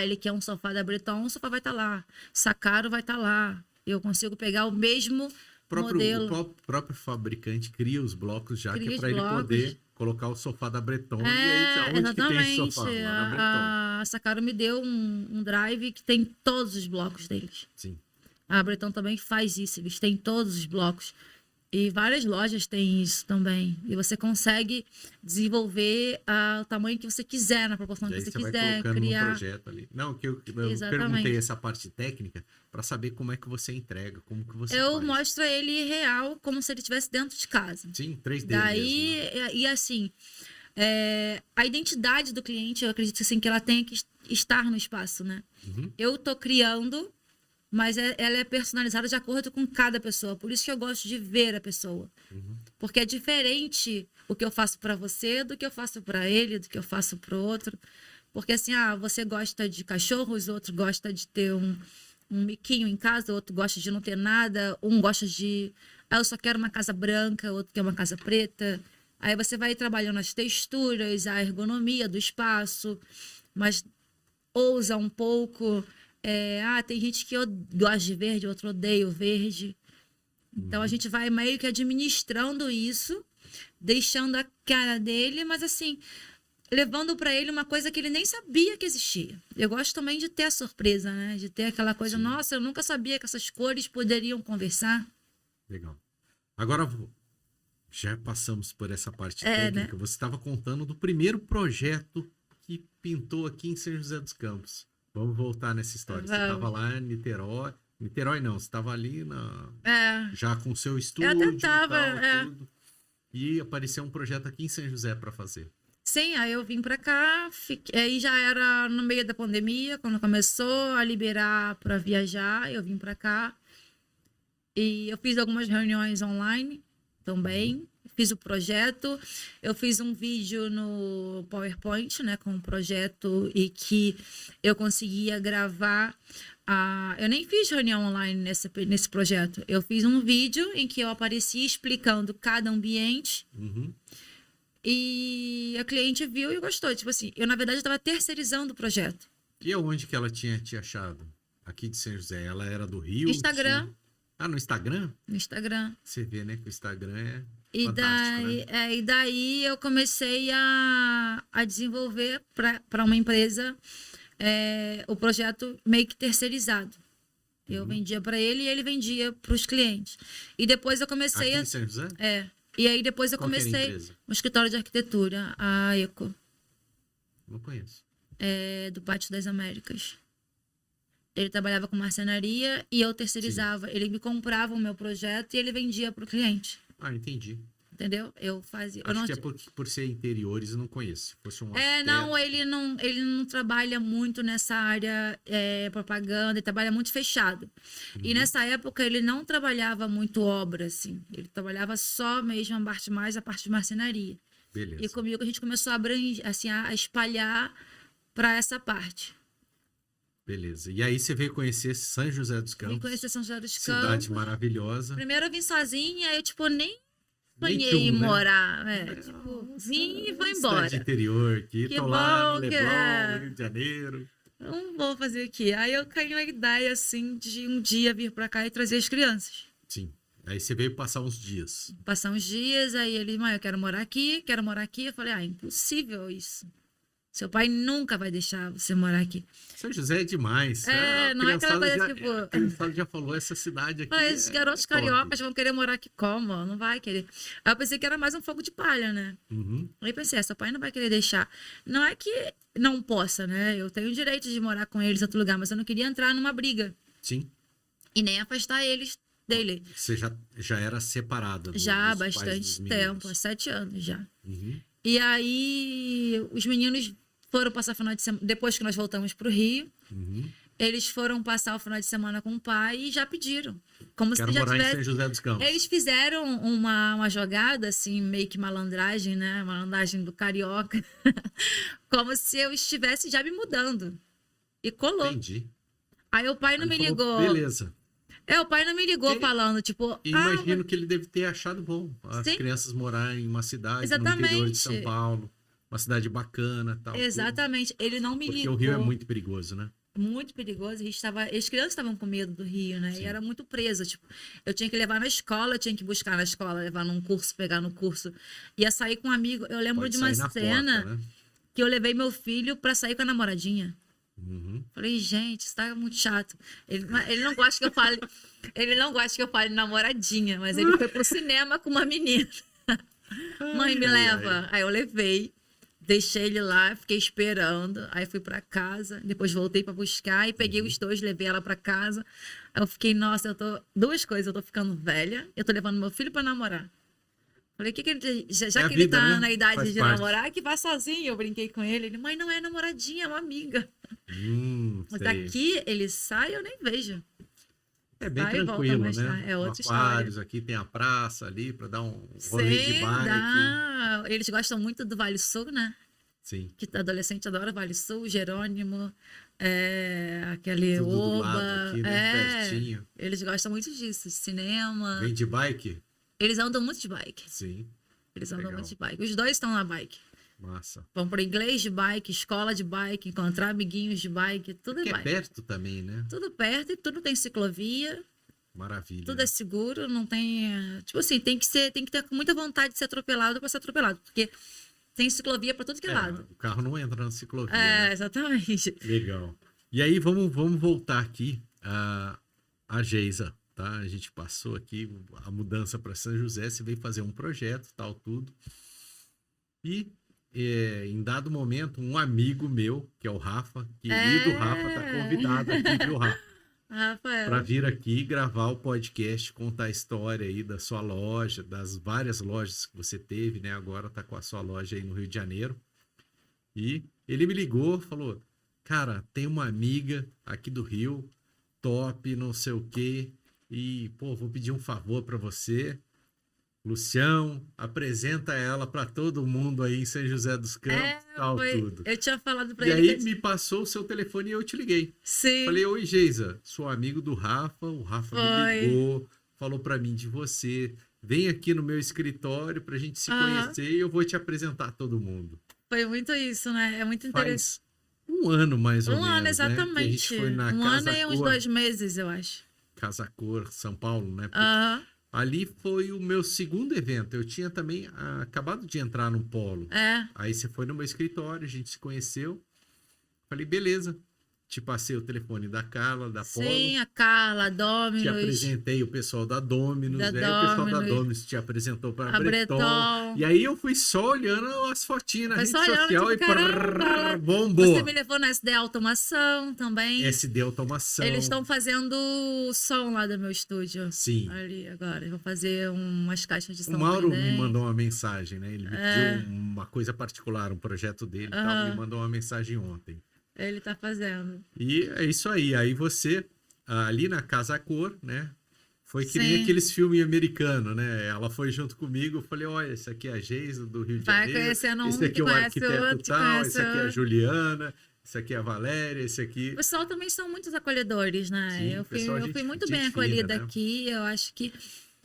Ele quer um sofá da Breton, o sofá vai estar lá. Sacaro vai estar lá. Eu consigo pegar o mesmo modelo. O próprio fabricante cria os blocos já, Cria que é os para ele blocos. poder colocar o sofá da Breton. E aí, onde que tem Exatamente. esse sofá? Lá na Breton. A Sacaro me deu um drive que tem todos os blocos deles. Sim. A Breton também faz isso, eles têm todos os blocos. E várias lojas têm isso também. E você consegue desenvolver o tamanho que você quiser, na proporção E que aí você você vai quiser, colocando no criar. projeto ali. Não, que eu Exatamente. perguntei essa parte técnica para saber como é que você entrega, como que você Eu faz. mostro ele real, como se ele estivesse dentro de casa. Sim, 3D Daí, mesmo. e assim, a identidade do cliente, eu acredito assim, que ela tem que estar no espaço, né? Uhum. Eu tô criando, mas ela é personalizada de acordo com cada pessoa. Por isso que eu gosto de ver a pessoa. Uhum. Porque é diferente o que eu faço para você do que eu faço para ele, do que eu faço para o outro. Porque assim, você gosta de cachorros, outro gosta de ter um miquinho em casa, outro gosta de não ter nada, um gosta de... eu só quero uma casa branca, outro quer uma casa preta. Aí você vai trabalhando as texturas, a ergonomia do espaço, mas ousa um pouco. Tem gente que gosta de verde, outro odeia o verde. Então a gente vai meio que administrando isso, deixando a cara dele, mas assim, levando para ele uma coisa que ele nem sabia que existia. Eu gosto também de ter a surpresa, né? De ter aquela coisa, nossa, eu nunca sabia que essas cores poderiam conversar. Legal. Agora, já passamos por essa parte técnica. Né? Você estava contando do primeiro projeto que pintou aqui em São José dos Campos. Vamos voltar nessa história. Você estava lá em Niterói. Niterói não, você estava ali já com o seu estúdio até tava, e tal, tudo. E apareceu um projeto aqui em São José para fazer. Sim, aí eu vim para cá, aí já era no meio da pandemia, quando começou a liberar para viajar, eu vim para cá. E eu fiz algumas reuniões online também, fiz o projeto, eu fiz um vídeo no PowerPoint, né, com o projeto e que eu conseguia gravar. Eu nem fiz reunião online nesse projeto, eu fiz um vídeo em que eu aparecia explicando cada ambiente. Uhum. E a cliente viu e gostou. Tipo assim, eu na verdade estava terceirizando o projeto. E aonde que ela tinha te achado? Aqui de São José? Ela era do Rio? Instagram. No Instagram? No Instagram. Você vê, né, que o Instagram é E fantástico, daí, né? e daí eu comecei a desenvolver para uma empresa o projeto meio que terceirizado. Eu vendia para ele e ele vendia para os clientes. E depois eu comecei Aqui em São José? E aí depois eu Qual que era a comecei empresa? um escritório de arquitetura, a Eco, Não conheço. do Pátio das Américas. Ele trabalhava com marcenaria e eu terceirizava. Ele me comprava o meu projeto e ele vendia para o cliente. Entendi. Entendeu? Eu fazia. Acho que é por ser interiores, eu não conheço. Se fosse um Não, ele não trabalha muito nessa área propaganda, ele trabalha muito fechado. E nessa época ele não trabalhava muito obra, assim. Ele trabalhava só mesmo a parte de marcenaria. Beleza. E comigo a gente começou a abranger, assim, a espalhar para essa parte. Beleza. E aí você veio conhecer São José dos Campos. Vim conhecer São José dos Cidade Campos. maravilhosa. Primeiro eu vim sozinha, aí eu, nem sonhei Nem em tchum, né? morar. Vim e vou embora. Cidade interior aqui. Que Tô lá, bom que Leblon, Rio de Janeiro. Não vou fazer aqui. Aí eu caí na ideia, assim, de um dia vir pra cá e trazer as crianças. Sim. Aí você veio passar uns dias. Passar uns dias, aí ele, mãe, eu quero morar aqui, quero morar aqui. Eu falei, impossível isso. Seu pai nunca vai deixar você morar aqui. São José é demais. A não é aquela coisa criançada tipo... A criançada já falou, essa cidade aqui Esses garotos top. cariocas vão querer morar aqui como? Não vai querer. Aí eu pensei que era mais um fogo de palha, né? Uhum. Aí pensei, seu pai não vai querer deixar. Não é que não possa, né? Eu tenho o direito de morar com eles em outro lugar, mas eu não queria entrar numa briga. Sim. E nem afastar eles dele. Você já era separada Já há dos pais dos bastante meninos. tempo, há 7 anos já. Uhum. E aí, os meninos foram passar final de semana, depois que nós voltamos pro Rio, Uhum. eles foram passar o final de semana com o pai e já pediram. Como Quero se já morar em tivesse. São José dos Campos. Eles fizeram uma jogada, assim, meio que malandragem, né? Malandragem do carioca. Como se eu estivesse já me mudando. E colou. Entendi. Aí o pai não Aí me ele falou, ligou. beleza. O pai não me ligou E- falando, tipo, E imagino que ele deve ter achado bom as Sim. crianças morarem em uma cidade no Exatamente. interior de São Paulo, uma cidade bacana, tal. tudo. exatamente. Ele não me Porque ligou. o Rio é muito perigoso, né? Muito perigoso. As crianças estavam com medo do Rio, né? Sim. E era muito presa. Tipo, eu tinha que levar na escola, eu tinha que buscar na escola, levar num curso, pegar no curso. Ia sair com um amigo. Eu lembro Pode de uma sair na cena porta, né? que eu levei meu filho pra sair com a namoradinha. Uhum. Falei, gente, isso tá muito chato. Ele não gosta que eu fale. Ele não gosta que eu fale namoradinha, mas ele foi pro cinema com uma menina. Mãe, me ai, leva. Aí eu levei, deixei ele lá, fiquei esperando. Aí fui pra casa, depois voltei pra buscar e peguei os dois, levei ela pra casa. Aí eu fiquei, nossa, duas coisas, eu tô ficando velha, eu tô levando meu filho pra namorar. Falei, que ele, já É a que ele vida, tá né? na idade Faz de parte. namorar, que vá sozinho. Eu brinquei com ele. Ele, mãe, não é namoradinha, é uma amiga. Mas Sei. daqui ele sai, eu nem vejo. É bem vai e volta, tranquilo, mas né? tá, é outra Aquários, aqui tem a praça ali para dar um rolê de Sim, bike. dá. Eles gostam muito do Vale Sul, né? Sim. Que adolescente adora Vale Sul, Jerônimo, aquele Tudo do Oba. lado aqui, né? Pertinho. Eles gostam muito disso, de cinema. Vem de bike? Eles andam muito de bike. Sim. Eles andam Legal. muito de bike. Os dois estão na bike. Massa. Vão para inglês de bike, escola de bike, encontrar amiguinhos de bike, tudo é Que é bike. perto também, né? Tudo perto e tudo tem ciclovia, Maravilha. tudo é seguro, não tem. Tipo assim, tem que ter muita vontade de ser atropelado para ser atropelado, porque tem ciclovia para tudo que é lado. O carro não entra na ciclovia, É, né? exatamente. Legal. E aí, vamos voltar aqui a Geisa, tá? A gente passou aqui a mudança para São José, você veio fazer um projeto, tal, tudo. E em dado momento, um amigo meu, que é o Rafa, querido Rafa, tá convidado aqui, viu, Rafa? Rafael. Para vir aqui gravar o podcast, contar a história aí da sua loja, das várias lojas que você teve, né? Agora tá com a sua loja aí no Rio de Janeiro. E ele me ligou, falou: cara, tem uma amiga aqui do Rio, top, não sei o quê, e, pô, vou pedir um favor para você. Lucião, apresenta ela para todo mundo aí em São José dos Campos, tal, tudo. Eu tinha falado pra E ele. aí me passou o seu telefone e eu te liguei. Sim. Falei, oi, Geisa, sou amigo do Rafa, o Rafa me ligou, falou pra mim de você, vem aqui no meu escritório pra gente se conhecer e eu vou te apresentar a todo mundo. Foi muito isso, né? É muito interessante. Faz um ano mais ou Um ano, menos, né? exatamente. Que a gente foi na Um Casa ano e uns Cor, 2 meses, eu acho. Casa Cor, São Paulo, né? Aham. Ali foi o meu segundo evento. Eu tinha também acabado de entrar no Polo. É. Aí você foi no meu escritório, a gente se conheceu. Falei, beleza. Te passei o telefone da Carla, da Polo. Sim, a Carla, a Te Dominus, apresentei o pessoal da Dominus, Da aí o pessoal da Dominus. Dominus te apresentou para a Breton. Breton. E aí eu fui só olhando as fotinhas na Foi rede só olhando, social tipo, e caramba, bombou. Você me levou na SD Automação também. SD Automação. Eles estão fazendo o som lá do meu estúdio. Sim. Ali agora. Eles vão fazer umas caixas de som. O Mauro me também. mandou uma mensagem, né? Ele me pediu uma coisa particular, um projeto dele e tal, me mandou uma mensagem ontem. Ele tá fazendo. E é isso aí. Aí você, ali na Casa Cor, né? Foi que nem Sim. aqueles filmes americanos, né? Ela foi junto comigo, eu falei, olha, esse aqui é a Geisa do Rio de Vai Janeiro. conhecendo um Esse que aqui é o conhece arquiteto outro, que tal, conhece esse aqui é a outro. Juliana, esse aqui é a Valéria, esse aqui... O pessoal também são muitos acolhedores, né? Sim, eu fui, pessoal, eu gente- fui muito gente bem fina, acolhida né? aqui. Eu acho que.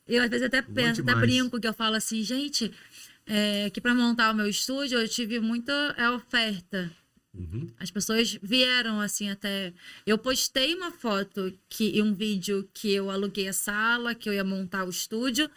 Eu às vezes até penso, até demais. brinco, que eu falo assim, gente, que para montar o meu estúdio eu tive muita oferta. Uhum. As pessoas vieram assim até. Eu postei uma foto e um vídeo que eu aluguei a sala, que eu ia montar o estúdio.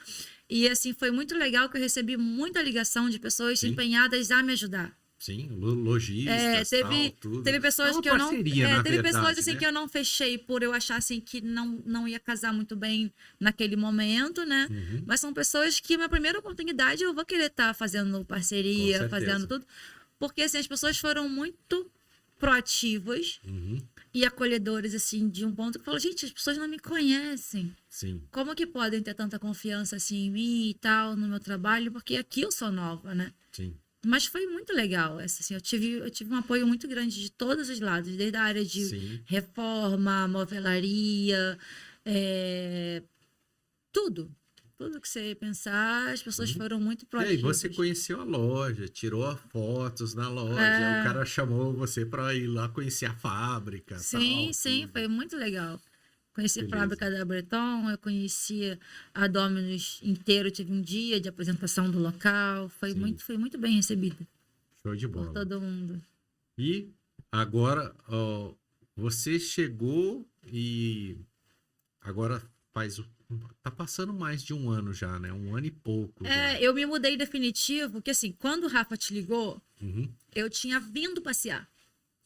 E assim, foi muito legal que eu recebi muita ligação de pessoas Sim. empenhadas a me ajudar. Sim, lojistas, teve, tal, tudo. teve pessoas É uma que eu não. parceria, na Teve verdade, pessoas assim né? que eu não fechei por eu achar assim que não ia casar muito bem naquele momento, né? Uhum. Mas são pessoas que, minha primeira oportunidade, eu vou querer estar fazendo Com parceria, certeza. fazendo tudo. Porque assim, as pessoas foram muito proativas Uhum. e acolhedoras, assim, de um ponto que eu falo, gente, as pessoas não me conhecem. Sim. Como que podem ter tanta confiança, assim, em mim e tal, no meu trabalho? Porque aqui eu sou nova, né? Sim. Mas foi muito legal. Assim, eu tive um apoio muito grande de todos os lados, desde a área de Sim. reforma, movelaria, tudo. Tudo que você pensar, as pessoas Uhum. foram muito E aí, proativas. você conheceu a loja, tirou fotos na loja, É. o cara chamou você para ir lá conhecer a fábrica, Sim, tal, sim, tudo. foi muito legal. Conheci a Beleza. fábrica da Breton, eu conhecia a Dominus inteiro, tive um dia de apresentação do local, Sim. foi muito bem recebida Show de por bola. todo mundo. E agora, ó, você chegou e agora tá passando mais de um ano já, né? Um ano e pouco já. Eu me mudei definitivo, porque assim, quando o Rafa te ligou, Uhum. eu tinha vindo passear.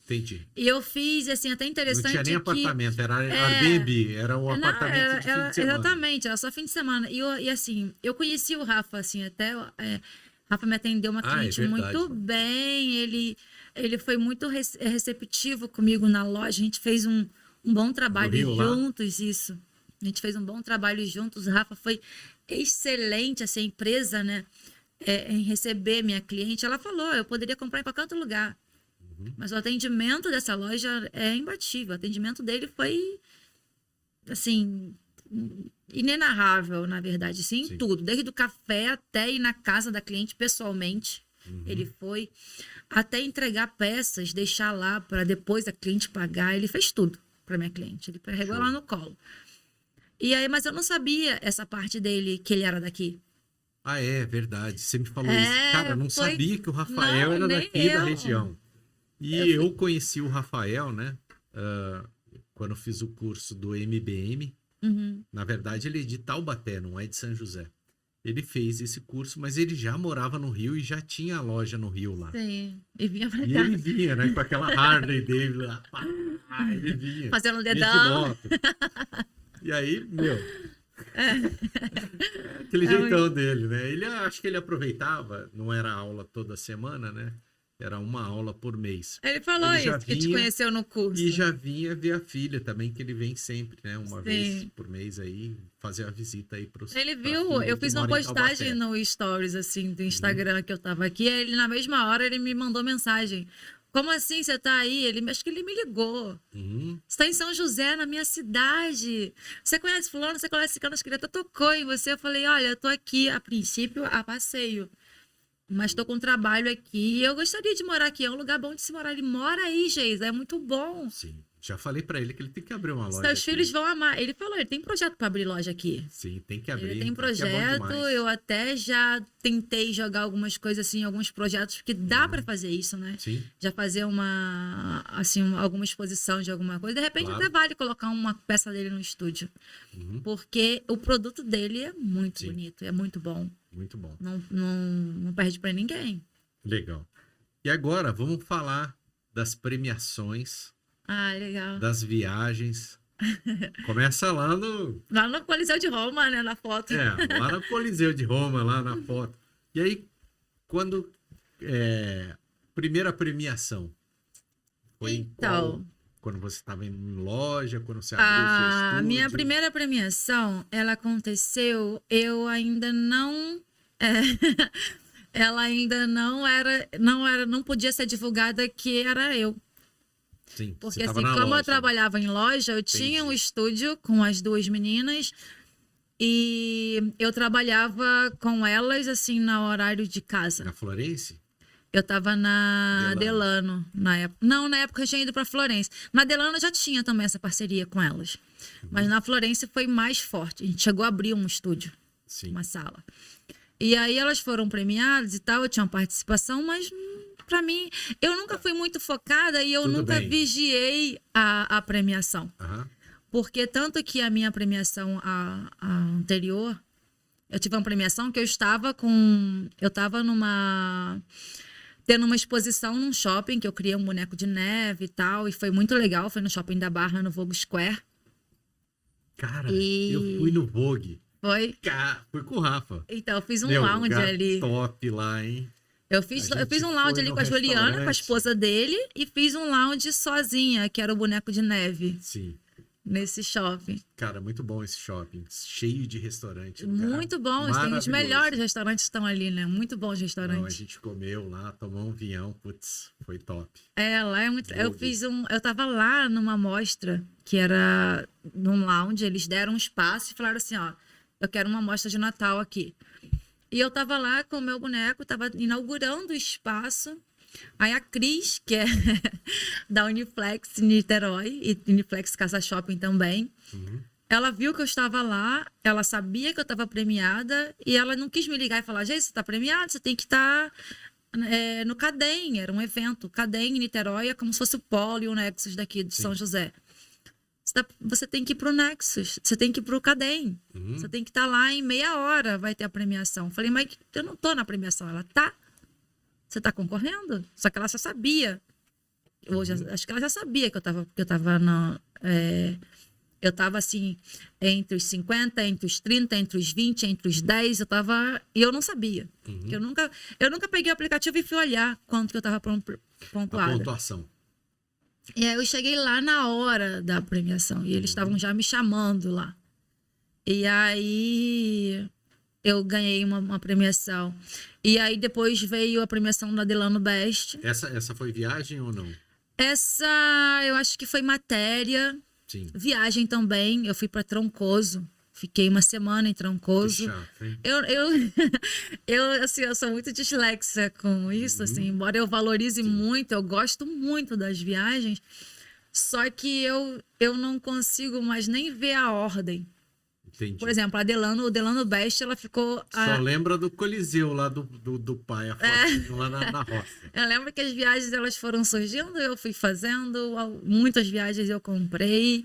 Entendi. E eu fiz, assim, até Não interessante tinha nem que... apartamento, era Airbnb, era um Não, apartamento de fim de semana. exatamente, era só fim de semana. E assim, eu conheci o Rafa, assim, até... Rafa me atendeu uma Ah, é cliente verdade. muito bem, ele foi muito receptivo comigo na loja, a gente fez um bom trabalho Rio, lá? juntos, isso. A gente fez um bom trabalho juntos, o Rafa foi excelente, assim, a empresa, né, em receber minha cliente. Ela falou, eu poderia comprar em qualquer outro lugar. Mas o atendimento dessa loja é imbatível. O atendimento dele foi, assim, inenarrável, na verdade. Assim, em Sim. tudo. Desde o café até ir na casa da cliente pessoalmente. Ele foi. Até entregar peças, deixar lá para depois a cliente pagar. Ele fez tudo para minha cliente. Ele carregou Show. ela no colo. E aí, mas eu não sabia essa parte dele, que ele era daqui. Ah, é verdade. Você me falou isso. Cara, eu não foi- sabia que o Rafael Não, era nem daqui da eu. região. E eu conheci o Rafael, né? Quando eu fiz o curso do MBM. Uhum. Na verdade, ele é de Taubaté, não é de São José. Ele fez esse curso, mas ele já morava no Rio e já tinha a loja no Rio lá. Sim. E vinha pra E cá. ele vinha, né? Com aquela Harley dele lá. Pá, ele vinha. Fazendo Vinha de dedão. moto. E aí, meu... Aquele jeitão dele, né? Ele, acho que ele aproveitava, não era aula toda semana, né? Era uma aula por mês. Ele falou Ele já isso, que te vinha conheceu no curso. E já vinha ver a filha também, que ele vem sempre, né? Uma Sim. vez por mês aí, fazer a visita aí pros Ele pra viu, filha eu que fiz uma mora em postagem Taubaté. no Stories, assim, do Instagram que eu tava aqui. Aí ele, na mesma hora, ele me mandou mensagem. Como assim você tá aí? Acho que ele me ligou. Uhum. Você tá em São José, na minha cidade. Você conhece fulano, você conhece ciclano, que tocou em você. Eu falei, olha, eu tô aqui, a princípio, a passeio. Mas tô com trabalho aqui e eu gostaria de morar aqui. É um lugar bom de se morar. Ele mora aí, Geisa, é muito bom. Sim. Já falei pra ele que ele tem que abrir uma loja Seus aqui. filhos vão amar. Ele falou, ele tem projeto para abrir loja aqui. Sim, tem que abrir. Ele tem aqui é bom projeto, demais. eu até já tentei jogar algumas coisas assim, alguns projetos, porque dá pra fazer isso, né? Sim, Já fazer alguma exposição de alguma coisa. De repente Claro. até vale colocar uma peça dele no estúdio. Porque o produto dele é muito Sim. bonito, é muito bom. muito bom. Não perde pra ninguém. Legal. E agora, vamos falar das premiações, Ah, legal. das viagens. Começa lá Lá no Coliseu de Roma, né, na foto. lá no Coliseu de Roma, lá na foto. E aí, quando... primeira premiação. Foi em Então. qual? Quando você estava em loja, quando você abriu o seu A estúdio? minha primeira premiação, ela aconteceu, eu ainda não... ela ainda não podia ser divulgada que era eu. Sim, Porque você assim, tava na como eu loja. trabalhava em loja, eu tinha um estúdio com as duas meninas e eu trabalhava com elas, assim, no horário de casa. Na Florence? Eu tava na Delano. Delano na época. Não, na época eu tinha ido pra Florence. Na Delano eu já tinha também essa parceria com elas. Mas na Florence foi mais forte. A gente chegou a abrir um estúdio, Sim. uma sala. E aí elas foram premiadas e tal, eu tinha uma participação, mas pra mim, eu nunca fui muito focada e eu Tudo nunca bem. vigiei a premiação. Aham. Porque tanto que a minha premiação a anterior, eu tive uma premiação que eu estava tendo uma exposição num shopping, que eu criei um boneco de neve e tal, e foi muito legal, foi no shopping da Barra, no Vogue Square. Cara, E- eu fui no Vogue. Foi? Fui com o Rafa. Então, eu fiz um Meu, lounge lugar ali. top lá, hein? Eu fiz gente um lounge foi ali no com a Juliana, com a restaurante. esposa dele, e fiz um lounge sozinha, que era o Boneco de Neve, Sim. nesse shopping. Cara, muito bom esse shopping. Cheio de restaurante. lugar Muito bom, tem os maravilhoso. melhores restaurantes que estão ali, né? Muito bons Não, a restaurantes. gente comeu lá, tomou um vinhão, putz, foi top. É, lá é muito. Eu Vou fiz eu tava lá numa mostra que era num lounge, eles deram um espaço e falaram assim, ó, eu quero uma mostra de Natal aqui. E eu tava lá com o meu boneco, tava inaugurando o espaço. Aí a Cris, que é da Uniflex Niterói e Uniflex Casa Shopping também, ela viu que eu estava lá, ela sabia que eu estava premiada e ela não quis me ligar e falar, gente, você está premiada, você tem que estar no Cadem, era um evento. Cadem em Niterói é como se fosse o Polo e o Nexus daqui de São José. Você tem que ir pro Nexus, você tem que ir pro Cadem, você tem que estar lá em meia hora, vai ter a premiação. Falei, mas eu não tô na premiação. Ela, tá. Você tá concorrendo? Só que ela já sabia. Acho que ela já sabia que eu tava eu tava assim, entre os 50, entre os 30, entre os 20, entre os 10, e eu não sabia. Eu nunca peguei o aplicativo e fui olhar quanto que eu tava A pontuada. pontuação. E aí eu cheguei lá na hora da premiação e eles estavam já me chamando lá. E aí eu ganhei uma premiação. E aí depois veio a premiação da Delano Best. Essa foi viagem ou não? Essa eu acho que foi matéria. Sim. Viagem também. Eu fui para Troncoso. Fiquei uma semana em Troncoso. Que chato, hein? Assim, eu sou muito dislexa com isso, assim, embora eu valorize muito, eu gosto muito das viagens, só que eu não consigo mais nem ver a ordem. Entendi. Por exemplo, o Delano Best, ela ficou... Só lembra do Coliseu lá do pai, a fotinho lá na roça. Eu lembro que as viagens elas foram surgindo, eu fui fazendo, muitas viagens eu comprei.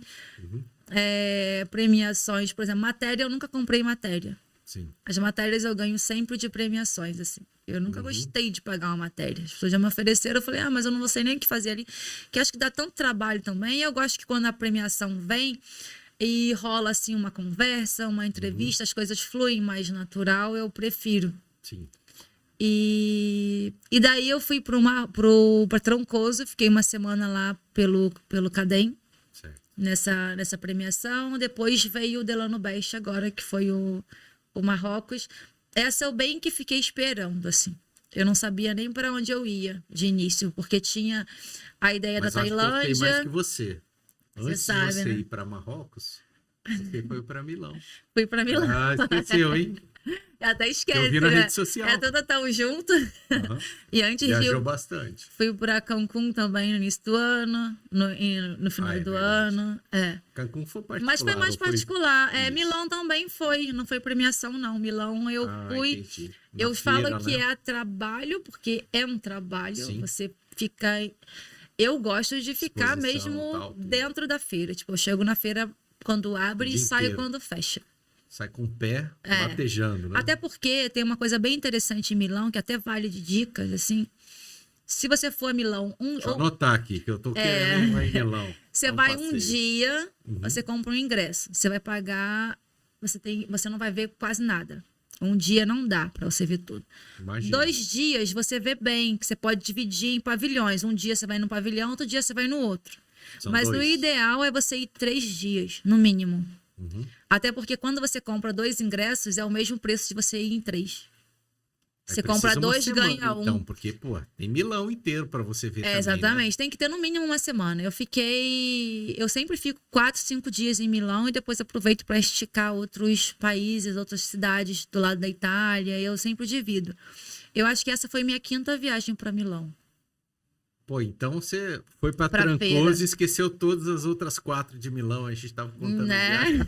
Premiações, por exemplo, matéria, eu nunca comprei matéria. Sim. As matérias eu ganho sempre de premiações, assim. Eu nunca gostei de pagar uma matéria. As pessoas já me ofereceram, eu falei, mas eu não sei nem o que fazer ali. Que acho que dá tanto trabalho também. E eu gosto que quando a premiação vem e rola, assim, uma conversa, uma entrevista, as coisas fluem mais natural, eu prefiro. Sim. E daí eu fui pra Troncoso, fiquei uma semana lá pelo Cadem. Certo. Nessa premiação. Depois veio o Delano Best agora, que foi o Marrocos. Essa eu bem que fiquei esperando, assim. Eu não sabia nem para onde eu ia de início, porque tinha a ideia Mas da acho que eu Tailândia. fiquei mais que você. Antes sabe, de você né? ir para Marrocos, você foi para Milão. Fui para Milão. Ah, esqueceu, hein? Até esquece, Eu vi na né? rede social. É tudo tão junto. Aham. E antes Viajou de bastante. fui para Cancún também no início do ano, no final é do verdade. ano. Cancún foi particular. Mas foi mais ou foi- particular. Isso. Milão também foi, não foi premiação, não. Milão eu fui. Entendi. Na Eu feira, falo que né? é trabalho, porque é um trabalho. Sim. Você fica. Eu gosto de ficar Exposição, mesmo tal, tudo. dentro da feira. Tipo, eu chego na feira quando abre O e dia saio inteiro. quando fecha. Sai com o pé batejando, né? Até porque tem uma coisa bem interessante em Milão, que até vale de dicas, assim. Se você for a Milão, Deixa eu anotar aqui, que eu tô querendo ir em Milão. você É um vai passeio. um dia, você compra um ingresso. Você vai pagar, você não vai ver quase nada. Um dia não dá para você ver tudo. Imagina. 2 dias você vê bem, que você pode dividir em pavilhões. Um dia você vai num pavilhão, outro dia você vai no outro. São Mas o 2. ideal é você ir 3 dias, no mínimo. Uhum. Até porque quando você compra 2 ingressos, é o mesmo preço de você ir em 3. Aí Você precisa compra uma 2, semana, ganha 1. Então, porque, tem Milão inteiro para você ver também, né? Exatamente. Tem que ter no mínimo uma semana. Eu sempre fico 4, 5 dias em Milão e depois aproveito para esticar outros países, outras cidades do lado da Itália. Eu sempre divido. Eu acho que essa foi minha 5ª viagem para Milão. Pô, então você foi para Pra Trancoso feira. e esqueceu todas as outras 4 de Milão. A gente tava contando Né? viagem.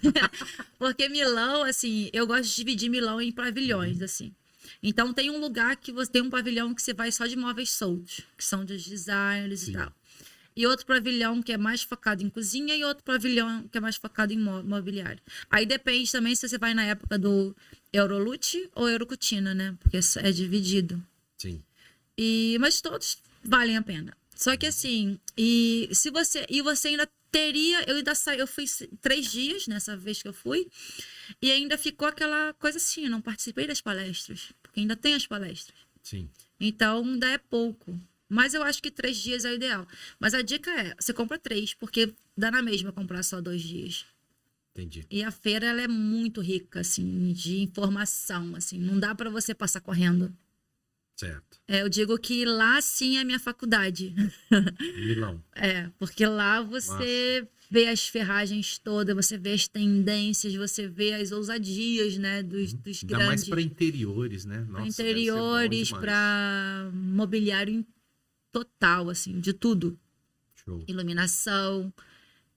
Porque Milão, assim, eu gosto de dividir Milão em pavilhões, assim. Então tem um lugar que você tem um pavilhão que você vai só de móveis soltos, que são dos designers Sim. e tal. E outro pavilhão que é mais focado em cozinha e outro pavilhão que é mais focado em mobiliário. Aí depende também se você vai na época do Eurolute ou Eurocutina, né? Porque é dividido. Sim. Mas todos valem a pena. Só que assim, você ainda teria, eu fui 3 dias nessa vez que eu fui, e ainda ficou aquela coisa assim, eu não participei das palestras, porque ainda tem as palestras. Sim. Então, ainda é pouco. Mas eu acho que 3 dias é o ideal. Mas a dica é, você compra 3, porque dá na mesma comprar só 2 dias. Entendi. E a feira, ela é muito rica, assim, de informação, assim. Não dá pra você passar correndo. Certo. Eu digo que lá, sim, é a minha faculdade. Milão. Porque lá você vê as ferragens todas, você vê as tendências, você vê as ousadias, né, dos Ainda mais grandes. para interiores, né? Para Nossa, deve ser bom interiores, demais. para mobiliário total, assim, de tudo. Show. Iluminação.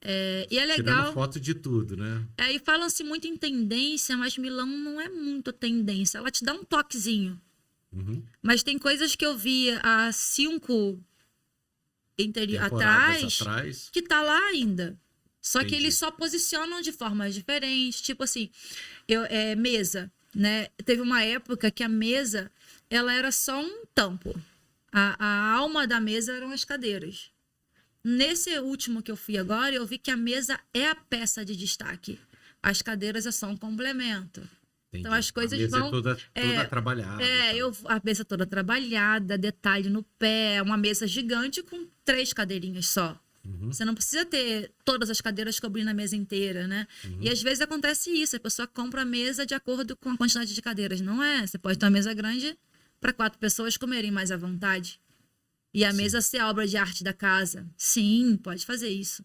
E é Tirando legal. foto de tudo, né? E falam-se muito em tendência, mas Milão não é muito tendência. Ela te dá um toquezinho. Uhum. Mas tem coisas que eu vi há 5 Temporadas atrás. que tá lá ainda. Só que Entendi. eles só posicionam de formas diferentes. Tipo assim, mesa, né? Teve uma época que a mesa, ela era só um tampo. A alma da mesa eram as cadeiras. Nesse último que eu fui agora, eu vi que a mesa é a peça de destaque. As cadeiras é só um complemento. Entendi. Então as coisas a mesa vão... é toda trabalhada. A mesa toda trabalhada, detalhe no pé, uma mesa gigante com 3 cadeirinhas só. Uhum. Você não precisa ter todas as cadeiras cobrindo a mesa inteira, né? Uhum. E às vezes acontece isso, a pessoa compra a mesa de acordo com a quantidade de cadeiras. Não é? Você pode ter uma mesa grande para 4 pessoas comerem mais à vontade. E a mesa ser a obra de arte da casa. Sim, pode fazer isso.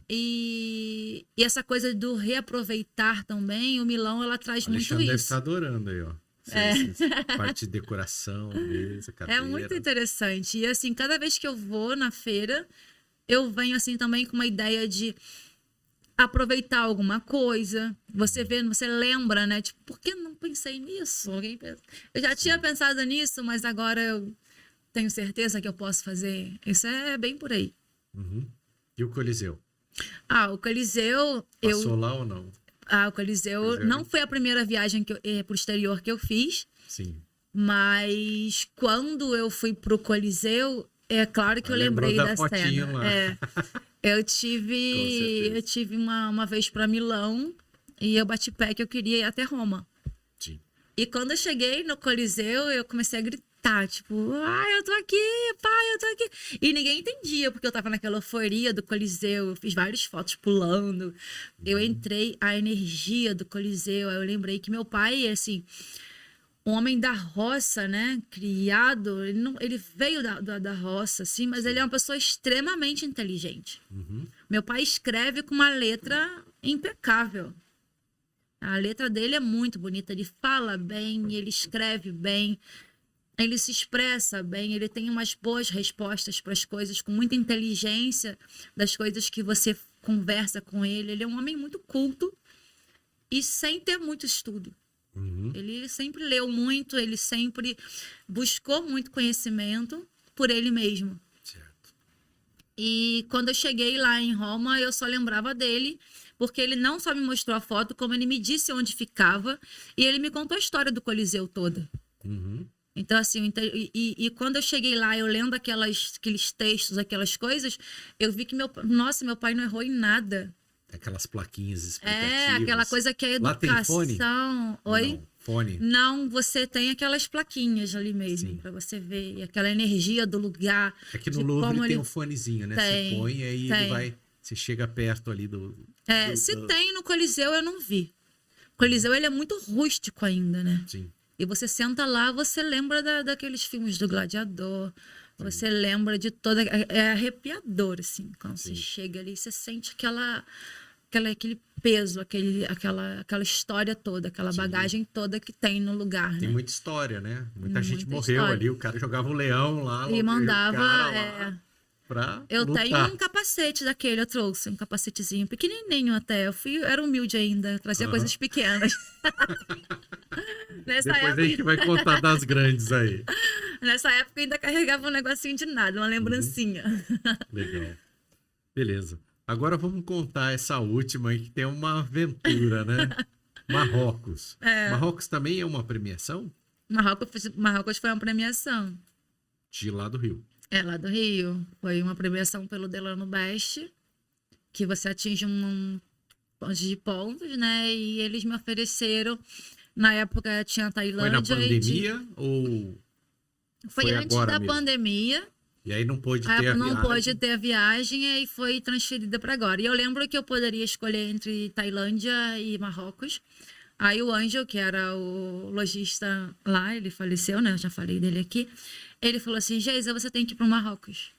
E essa coisa do reaproveitar também, o Milão, ela traz Alexandre muito deve isso. estar adorando aí, ó. Parte de decoração, mesa, cadeira. É muito interessante. E assim, cada vez que eu vou na feira, eu venho assim também com uma ideia de aproveitar alguma coisa. Você vê, você lembra, né? Tipo, por que eu não pensei nisso? Alguém pensa. Eu já tinha pensado nisso, mas agora eu tenho certeza que eu posso fazer. Isso é bem por aí. Uhum. E o Coliseu? O Coliseu... Passou lá ou não? O Coliseu não foi a primeira viagem pro exterior que eu fiz. Sim. Mas quando eu fui pro Coliseu, é claro que eu lembrei da cena. Lá. Eu tive uma vez para Milão e eu bati pé que eu queria ir até Roma. Sim. E quando eu cheguei no Coliseu, eu comecei a gritar, tipo, eu tô aqui, pai, eu tô aqui. E ninguém entendia, porque eu tava naquela euforia do Coliseu, eu fiz várias fotos pulando. Eu entrei, a energia do Coliseu, aí eu lembrei que meu pai, assim, um homem da roça, né, criado, ele veio da roça, assim, mas ele é uma pessoa extremamente inteligente. Uhum. Meu pai escreve com uma letra impecável. A letra dele é muito bonita, ele fala bem, ele escreve bem, ele se expressa bem, ele tem umas boas respostas para as coisas, com muita inteligência das coisas que você conversa com ele. Ele é um homem muito culto e sem ter muito estudo. Uhum. Ele sempre leu muito, ele sempre buscou muito conhecimento por ele mesmo. Certo. E quando eu cheguei lá em Roma, eu só lembrava dele, porque ele não só me mostrou a foto, como ele me disse onde ficava, e ele me contou a história do Coliseu toda. Uhum. Então, assim, e quando eu cheguei lá, eu lendo aqueles textos, aquelas coisas, eu vi que meu pai não errou em nada. Aquelas plaquinhas explicativas. Aquela coisa que é educação. Lá tem fone? Oi? Não, fone. Não, você tem aquelas plaquinhas ali mesmo, para você ver. E aquela energia do lugar. É que no Louvre tem um fonezinho, né? Tem, você põe e aí tem. ele vai... Você chega perto ali do... Tem no Coliseu, eu não vi. O Coliseu, ele é muito rústico ainda, né? Sim. E você senta lá, você lembra daqueles filmes do Gladiador. Você lembra de toda... É arrepiador, assim. Quando você chega ali, você sente aquele peso, aquela história toda, aquela bagagem toda que tem no lugar, Tem né? muita história, né? Muita gente morreu história. ali. O cara jogava o leão lá. E mandava... Eu tenho um capacete daquele, eu trouxe um capacetezinho pequenininho até. Era humilde ainda, eu trazia coisas pequenas. Depois a gente vai contar das grandes aí. Nessa época eu ainda carregava um negocinho de nada, uma lembrancinha. Legal. Beleza. Agora vamos contar essa última aí que tem uma aventura, né? Marrocos. Marrocos também é uma premiação? Marrocos foi uma premiação. De lá do Rio. Lá do Rio. Foi uma premiação pelo Delano Best, que você atinge um monte de pontos, né? E eles me ofereceram. Na época tinha a Tailândia. Foi na pandemia ou... Foi antes agora da mesmo. pandemia. E aí não pôde ter a Não viagem. pôde ter a viagem e aí foi transferida para agora. E eu lembro que eu poderia escolher entre Tailândia e Marrocos. Aí o Ângelo, que era o lojista lá, ele faleceu, né? Eu já falei dele aqui. Ele falou assim, Geisa, você tem que ir para o Marrocos.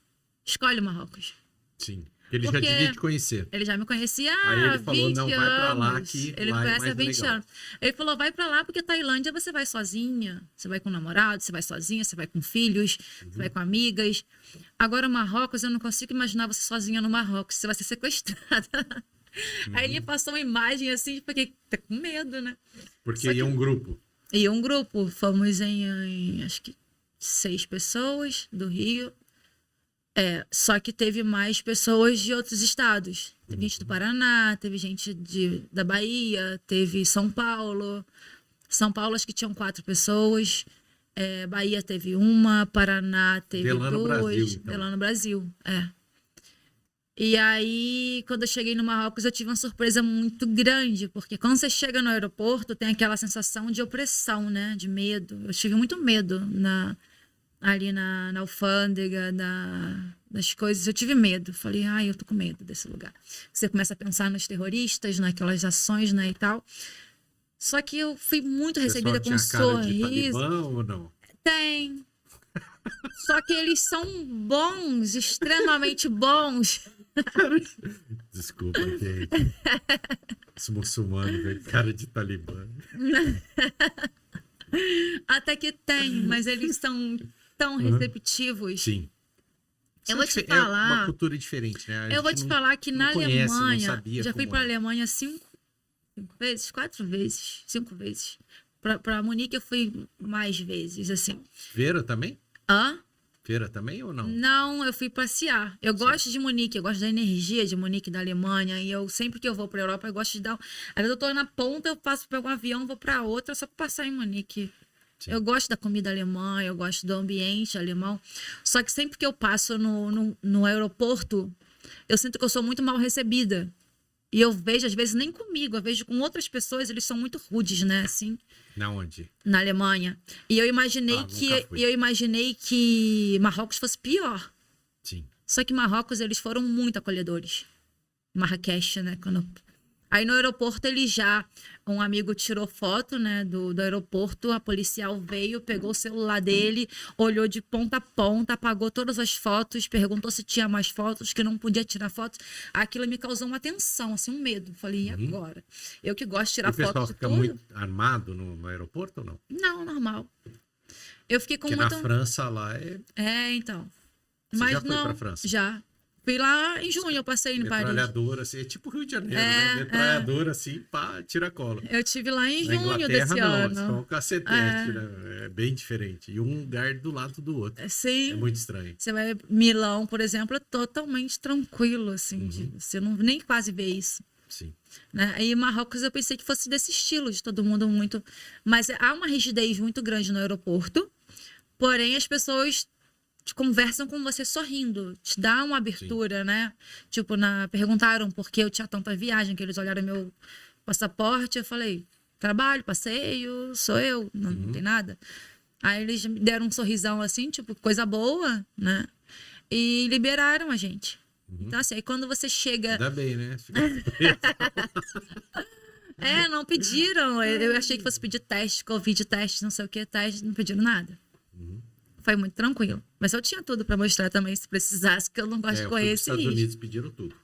Escolhe o Marrocos. Sim. Ele Porque já devia te conhecer. ele já me conhecia Aí há ele falou, 20 não, anos. vai pra lá que Ele lá me é conhece há mais 20 legal. anos. Ele falou, vai pra lá porque Tailândia você vai sozinha, você vai com namorado, você vai sozinha, você vai com filhos, você vai com amigas. Agora, Marrocos, eu não consigo imaginar você sozinha no Marrocos, você vai ser sequestrada. Aí ele passou uma imagem assim, porque tá com medo, né? Porque Só que- ia um grupo. E um grupo, fomos em acho que 6 pessoas do Rio. Só que teve mais pessoas de outros estados. Teve gente do Paraná, teve gente da Bahia, teve São Paulo. São Paulo acho que tinham 4 pessoas. Bahia teve uma, Paraná teve Delano 2. Brasil, então. Delano Brasil, E aí, quando eu cheguei no Marrocos, eu tive uma surpresa muito grande, porque quando você chega no aeroporto, tem aquela sensação de opressão, né? De medo. Eu tive muito medo ali na alfândega, das coisas. Eu tive medo. Falei, eu tô com medo desse lugar. Você começa a pensar nos terroristas, naquelas ações, né, e tal. Só que eu fui muito recebida com um tinha cara de sorriso. talibã ou não? Tem. Só que eles são bons, extremamente bons. Desculpa, gente. Esse muçulmano veio cara de talibã. Até que tem, mas eles são tão receptivos. Sim. Eu vou te É falar. uma cultura diferente, né? A Eu vou gente te não- falar que não na conhece, não Alemanha, sabia já fui como para a é. Alemanha 5 vezes, 4 vezes, 5 vezes. Para Munique eu fui mais vezes, assim. Feira também? Hã? Feira também ou não? Não, eu fui passear. Eu gosto de Munique, eu gosto da energia de Munique, da Alemanha. E eu sempre que eu vou para Europa, eu gosto de dar. Às vezes eu tô na ponta, eu passo para um avião, vou para outra, só para passar em Munique. Sim. Eu gosto da comida alemã, eu gosto do ambiente alemão. Só que sempre que eu passo no aeroporto, eu sinto que eu sou muito mal recebida. E eu vejo, às vezes, nem comigo, eu vejo com outras pessoas, eles são muito rudes, né? Assim, Na onde? na Alemanha. E eu imaginei nunca fui. que Marrocos fosse pior. Sim. Só que Marrocos, eles foram muito acolhedores. Marrakech, né? Aí no aeroporto, um amigo tirou foto, né, do aeroporto, a policial veio, pegou o celular dele, olhou de ponta a ponta, apagou todas as fotos, perguntou se tinha mais fotos, que não podia tirar fotos. Aquilo me causou uma tensão, assim, um medo. Falei, e agora? Eu que gosto de tirar O pessoal foto de fica tudo. muito armado no aeroporto ou não? Não, normal. Eu fiquei com Porque muito... na França lá então. Você Mas já foi não, pra França? já. Fui lá em junho, eu passei em Paris. Metralhadora, assim, é tipo Rio de Janeiro, né? Metralhadora, assim, pá, tira cola. Eu tive lá em Na junho Inglaterra, desse não, ano. eles são um cacetete, né? É bem diferente. E um lugar do lado do outro. Sim. É muito estranho. Você vai Milão, por exemplo, é totalmente tranquilo, assim. Você não nem quase vê isso. Sim. Né? Aí Marrocos eu pensei que fosse desse estilo, de todo mundo muito... Mas há uma rigidez muito grande no aeroporto, porém as pessoas conversam com você sorrindo, te dá uma abertura, né? Tipo, perguntaram por que eu tinha tanta viagem, que eles olharam meu passaporte, eu falei, trabalho, passeio, sou eu, não tem nada. Aí eles me deram um sorrisão assim, tipo, coisa boa, né? E liberaram a gente. Então, assim, aí quando você chega... Ainda bem, né? não pediram. Eu achei que fosse pedir teste, Covid, teste, não sei o que, teste, não pediram nada. Foi muito tranquilo. Mas eu tinha tudo pra mostrar também, se precisasse, que eu não gosto de Eu fui correr pros esse Estados risco. Unidos pediram tudo.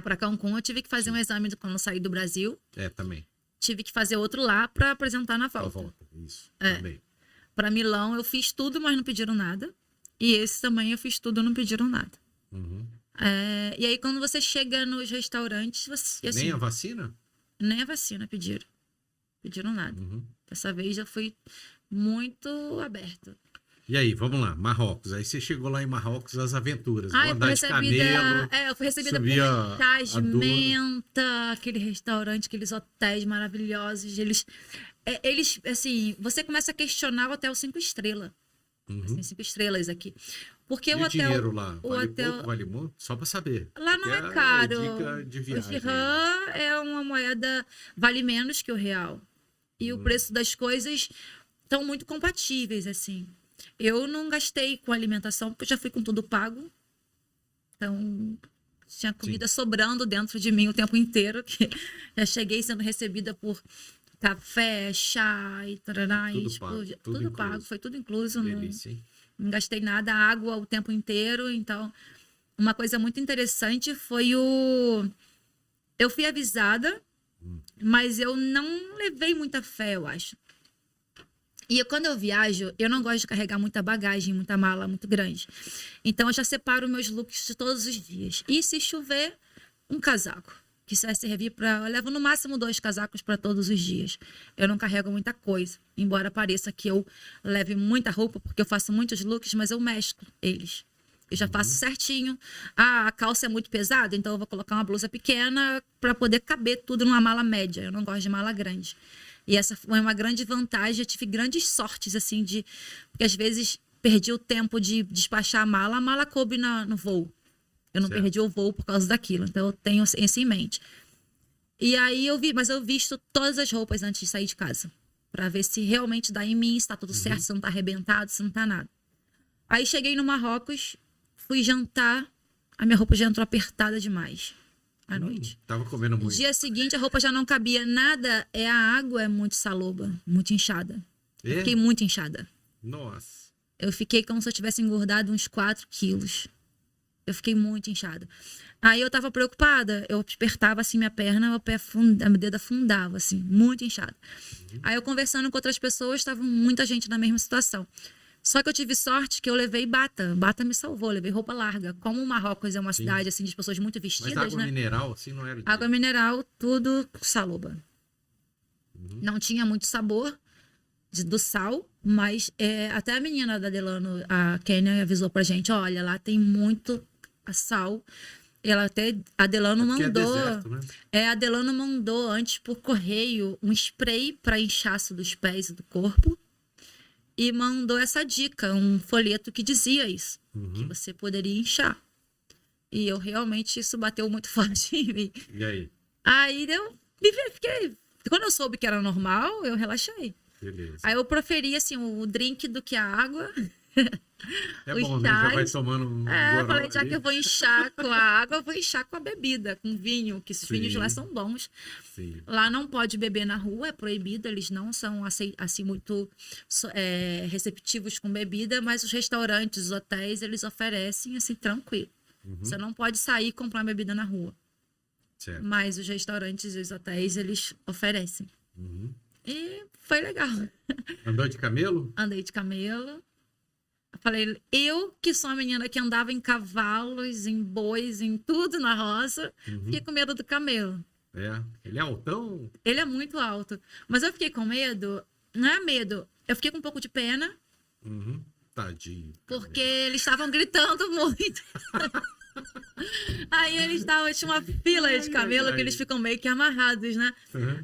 Pra Cancún eu tive que fazer um exame quando eu saí do Brasil. Também. Tive que fazer outro lá pra apresentar na A volta. volta, isso. Também. Pra Milão eu fiz tudo, mas não pediram nada. E esse também eu fiz tudo, não pediram nada. E aí quando você chega nos restaurantes, você... Assim, Nem a vacina? nem a vacina pediram. Pediram nada. Dessa vez eu fui muito aberto. E aí, vamos lá, Marrocos. Aí você chegou lá em Marrocos, as aventuras. Vou Eu fui andar de camelo. eu fui recebida por subir chás a de Duna. menta, aquele restaurante, aqueles hotéis maravilhosos. Eles, assim, você começa a questionar o hotel 5 estrelas. Assim, 5 estrelas aqui. Porque E o o hotel... dinheiro lá? o Vale hotel- pouco, vale muito? Só pra saber. Lá não Porque é caro. dica de O viagem. dirham é uma moeda... Vale menos que o real. E o preço das coisas estão muito compatíveis, assim. Eu não gastei com alimentação, porque eu já fui com tudo pago. Então, tinha comida sobrando dentro de mim o tempo inteiro. Que já cheguei sendo recebida por café, chá e tarará. Tudo e, pago, tipo, tudo tudo pago, incluso. foi tudo incluso. Não, Delícia, hein? não gastei nada, água o tempo inteiro. Então, uma coisa muito interessante foi o... Eu fui avisada, mas eu não levei muita fé, eu acho. E quando eu viajo, eu não gosto de carregar muita bagagem, muita mala muito grande. Então, eu já separo meus looks de todos os dias. E se chover, um casaco. Que isso vai servir para... Eu levo no máximo 2 casacos para todos os dias. Eu não carrego muita coisa. Embora pareça que eu leve muita roupa, porque eu faço muitos looks, mas eu mesclo eles. Eu já faço certinho. Ah, a calça é muito pesada, então eu vou colocar uma blusa pequena para poder caber tudo numa mala média. Eu não gosto de mala grande. E essa foi uma grande vantagem. Eu tive grandes sortes, assim, de... Porque às vezes perdi o tempo de despachar a mala coube no voo. Eu não Certo. perdi o voo por causa daquilo. Então eu tenho isso em mente. E aí mas eu visto todas as roupas antes de sair de casa. Pra ver se realmente dá em mim, se tá tudo certo, se não tá arrebentado, se não tá nada. Aí cheguei no Marrocos, fui jantar, a minha roupa já entrou apertada demais à noite. Tava comendo No muito. dia seguinte, a roupa já não cabia nada. A água é muito saloba, muito inchada. Eu É? fiquei muito inchada. Nossa. Eu fiquei como se eu tivesse engordado uns 4 quilos. Eu fiquei muito inchada. Aí eu tava preocupada. Eu apertava assim minha perna, meu dedo afundava, assim, muito inchado. Aí eu conversando com outras pessoas, tava muita gente na mesma situação. Só que eu tive sorte que eu levei bata. Bata me salvou, levei roupa larga. Como o Marrocos é uma cidade assim de pessoas muito Mas vestidas, água né? mineral, assim, não era... Água mineral, tudo saloba. Não tinha muito sabor do sal, mas até a menina da Delano, a Kênia, avisou pra gente, olha, lá tem muito sal. A Delano Porque é mandou... deserto, né? A Delano mandou antes por correio um spray para inchaço dos pés e do corpo. E mandou essa dica, um folheto que dizia isso, que você poderia inchar. E eu realmente, isso bateu muito forte em mim. E aí? Aí eu fiquei... Quando eu soube que era normal, eu relaxei. Beleza. Aí eu preferi, assim, o drink do que a água. É os bom, né? Já vai chás. tomando um Eu goró falei, já ali. que eu vou inchar com a água, eu vou inchar com a bebida, com vinho, que esses vinhos lá são bons. Sim. Lá não pode beber na rua, é proibido, eles não são assim muito receptivos com bebida, mas os restaurantes, os hotéis, eles oferecem assim, tranquilo. Você não pode sair e comprar bebida na rua, Certo. mas os restaurantes e os hotéis, eles oferecem. E foi legal. Andou de camelo? Andei de camelo. Eu falei, eu que sou a menina que andava em cavalos, em bois, em tudo na roça, fiquei com medo do camelo. É. Ele é altão? Ele é muito alto. Mas eu fiquei com medo. Não é medo. Eu fiquei com um pouco de pena. Tadinho. Porque eles estavam gritando muito. Aí tinha uma fila de camelo que eles ficam meio que amarrados, né?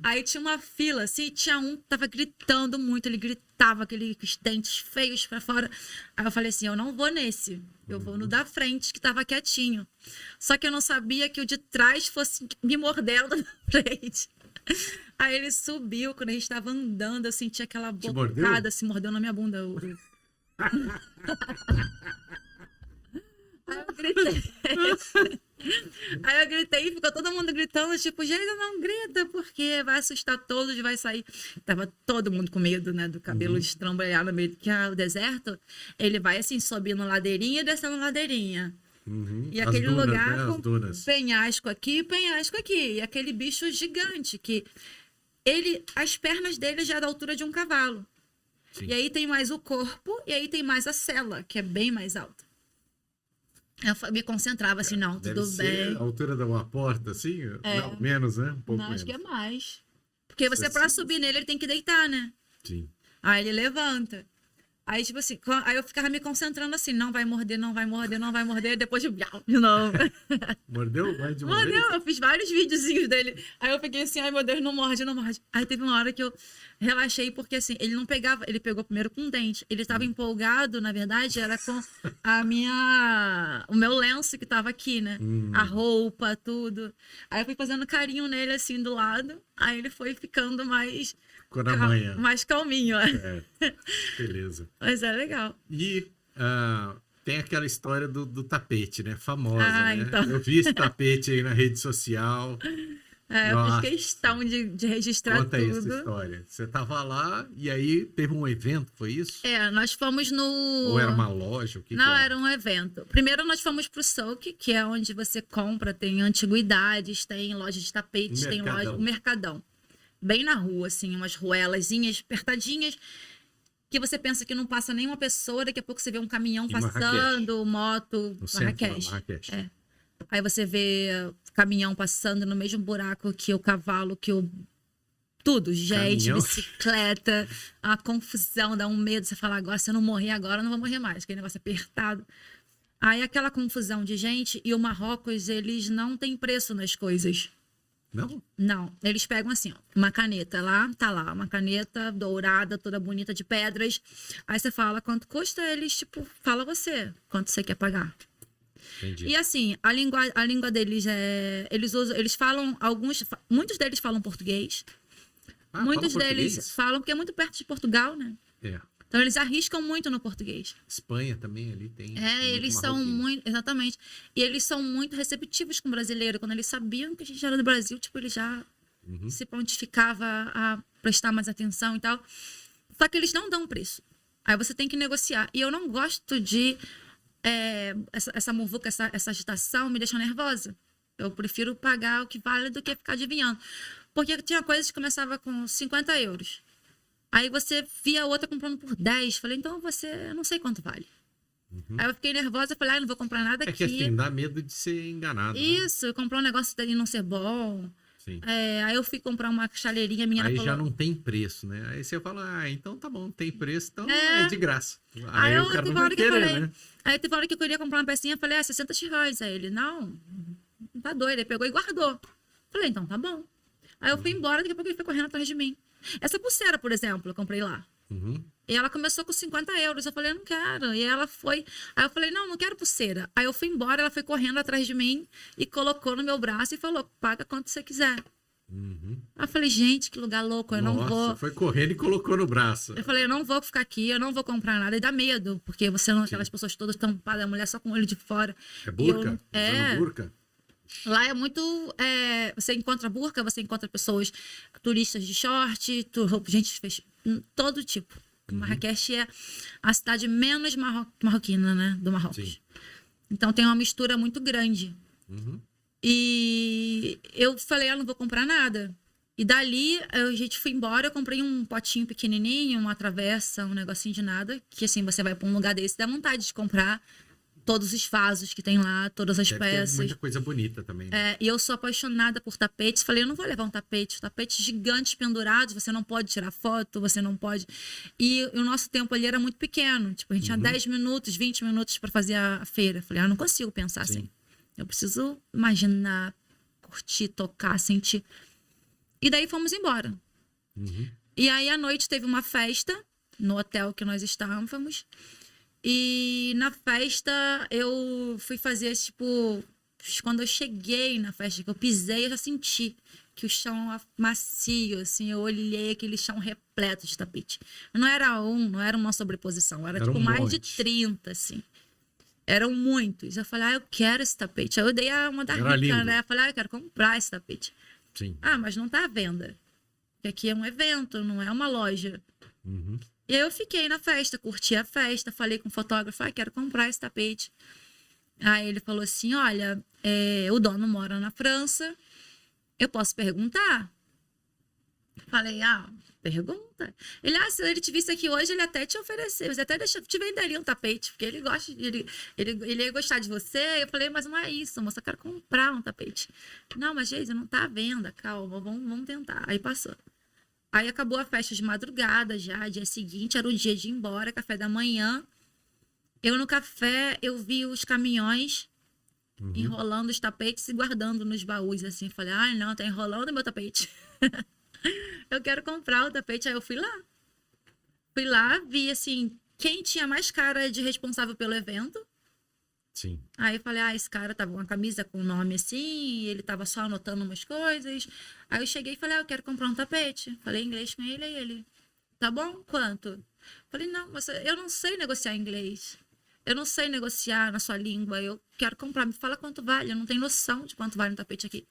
Aí tinha uma fila, assim, tinha um que tava gritando muito. Ele gritava, com os dentes feios pra fora. Aí eu falei assim, eu não vou nesse. Eu vou no da frente, que tava quietinho. Só que eu não sabia que o de trás fosse me mordendo na frente. Aí ele subiu, quando a gente tava andando, eu senti aquela bocada, se mordeu na minha bunda. Aí eu gritei, ficou todo mundo gritando, tipo, gente, não grita, porque vai assustar todos, vai sair. Tava todo mundo com medo, né, do cabelo estrambelhar no meio, porque o deserto, ele vai assim, subindo ladeirinha e descendo ladeirinha. E As aquele dunas, lugar né? As com dunas. penhasco aqui, penhasco aqui. E aquele bicho gigante, que as pernas dele já é da altura de um cavalo. Sim. E aí tem mais o corpo, e aí tem mais a sela, que é bem mais alta. Eu me concentrava assim, não, Deve tudo ser bem. a altura de uma porta, assim? Não, menos, né? Um pouco Não, menos. acho que é mais. Porque você, Isso pra assim. subir nele, ele tem que deitar, né? Sim. Aí ele levanta. Aí, tipo assim, aí eu ficava me concentrando assim, não vai morder, não vai morder, não vai morder. Depois de novo. Mordeu? Vai de uma Mordeu, vez? eu fiz vários videozinhos dele. Aí eu fiquei assim, ai meu Deus, não morde, não morde. Aí teve uma hora que eu relaxei, porque assim, ele não pegava, ele pegou primeiro com o dente. Ele estava empolgado, na verdade, era com o meu lenço que tava aqui, né? A roupa, tudo. Aí eu fui fazendo carinho nele assim do lado. Aí ele foi ficando mais Ficou na manhã. mais calminho. É, beleza. Mas é legal. E tem aquela história do tapete, né? Famosa, né? Então. Eu vi esse tapete aí na rede social. Eu Nossa. fiz questão de registrar Conta aí essa tudo. história. Você tava lá e aí teve um evento, foi isso? Nós fomos no... Ou era uma loja? O que Não, que era um evento. Primeiro nós fomos pro Souk, que é onde você compra, tem antiguidades, tem loja de tapetes, tem loja... Mercadão. O Mercadão. Bem na rua, assim, umas ruelazinhas apertadinhas, que você pensa que não passa nenhuma pessoa, daqui a pouco você vê um caminhão Em passando, moto, No centro, Marrakech. Marrakech. É. Aí você vê caminhão passando no mesmo buraco que o cavalo, que o... Tudo, gente, Caminhão? bicicleta, a confusão, dá um medo. Você fala, agora, se eu não morrer agora, eu não vou morrer mais. Aquele negócio apertado. Aí aquela confusão de gente, e o Marrocos, eles não têm preço nas coisas. Não? Não, eles pegam assim, ó, uma caneta lá, tá lá, uma caneta dourada, toda bonita de pedras. Aí você fala quanto custa, eles, tipo, fala você, quanto você quer pagar. Entendi. E assim, a língua deles é. Eles falam, muitos deles falam português. Muitos fala deles português? falam, porque é muito perto de Portugal, né? É. Então eles arriscam muito no português. Espanha também ali tem. Eles são marroquino. muito. Exatamente. E eles são muito receptivos com o brasileiro. Quando eles sabiam que a gente era do Brasil, tipo, eles já se prontificava a prestar mais atenção e tal. Só que eles não dão preço. Aí você tem que negociar. E eu não gosto de. Essa muvuca, essa agitação me deixa nervosa. Eu prefiro pagar o que vale do que ficar adivinhando. Porque tinha coisas que começava com 50 euros. Aí você via a outra comprando por 10. Falei, então eu não sei quanto vale. Aí eu fiquei nervosa, falei, não vou comprar nada É aqui. que assim, dá medo de ser enganado. Né? Isso, eu comprei um negócio dele não ser bom. Sim. Aí eu fui comprar uma chaleirinha minha. Aí ela já falou, não tem preço, né? Aí você fala, então tá bom, tem preço, então é de graça. Aí o cara teve não vai hora que eu querer, falei. né? Aí teve hora que eu queria comprar uma pecinha, eu falei, 60 reais. Aí ele, não tá doido. Ele pegou e guardou. Falei, então tá bom. Aí eu fui embora, daqui a pouco ele foi correndo atrás de mim. Essa pulseira, por exemplo, eu comprei lá. E ela começou com 50 euros. Eu falei, eu não quero. E ela foi. Aí eu falei, não quero pulseira. Aí eu fui embora, ela foi correndo atrás de mim e colocou no meu braço e falou, paga quanto você quiser. Aí eu falei, gente, que lugar louco, eu não vou. Foi correndo e colocou no braço. Eu falei, eu não vou ficar aqui, eu não vou comprar nada. E dá medo, porque você não, aquelas pessoas todas tampadas, a mulher só com o olho de fora. É burca? É. Usando burca? Lá é muito. Você encontra burca, você encontra pessoas turistas de short, gente todo tipo. Marrakech é a cidade menos marroquina, né? Do Marrocos. Sim. Então tem uma mistura muito grande. E eu falei, eu não vou comprar nada. E dali a gente foi embora, eu comprei um potinho pequenininho, uma travessa, um negocinho de nada. Que assim, você vai pra um lugar desse, dá vontade de comprar todos os vasos que tem lá, todas as Deve ter peças. muita coisa bonita também. Né? E eu sou apaixonada por tapetes. Falei, eu não vou levar um tapete. Tapetes gigantes pendurados, você não pode tirar foto, você não pode... E o nosso tempo ali era muito pequeno. Tipo, a gente tinha 10 minutos, 20 minutos para fazer a feira. Falei, eu não consigo pensar assim. Eu preciso imaginar, curtir, tocar, sentir. E daí fomos embora. E aí, à noite, teve uma festa no hotel que nós estávamos. E na festa, eu fui fazer, tipo... Quando eu cheguei na festa, que eu pisei, eu já senti que o chão macio, assim. Eu olhei aquele chão repleto de tapete. Não era não era uma sobreposição. Era tipo, mais de 30, assim. Eram muitos. Eu falei, eu quero esse tapete. Aí eu dei uma da rica, né? Eu falei, eu quero comprar esse tapete. Sim. Mas não tá à venda. Porque aqui é um evento, não é uma loja. E aí eu fiquei na festa, curti a festa, falei com o fotógrafo, quero comprar esse tapete. Aí ele falou assim, olha, o dono mora na França, eu posso perguntar? Falei, pergunta. Ele, se ele te visse aqui hoje, ele até te ofereceu, ele até te venderia um tapete, porque ele gosta, ele ia gostar de você. Eu falei, mas não é isso, moça, eu quero comprar um tapete. Não, mas Geise, não tá à venda, calma, vamos tentar. Aí passou. Aí acabou a festa de madrugada já, dia seguinte, era o dia de ir embora, café da manhã. Eu no café, eu vi os caminhões enrolando os tapetes e guardando nos baús, assim. Falei, não, tá enrolando meu tapete. Eu quero comprar o tapete. Aí eu fui lá. Fui lá, vi, assim, quem tinha mais cara de responsável pelo evento. Sim. Aí eu falei, esse cara tava com uma camisa com o nome assim, e ele tava só anotando umas coisas. Aí eu cheguei e falei, eu quero comprar um tapete. Falei inglês com ele, aí ele, tá bom, quanto? Falei, não, mas eu não sei negociar inglês. Eu não sei negociar na sua língua, eu quero comprar, me fala quanto vale, eu não tenho noção de quanto vale um tapete aqui.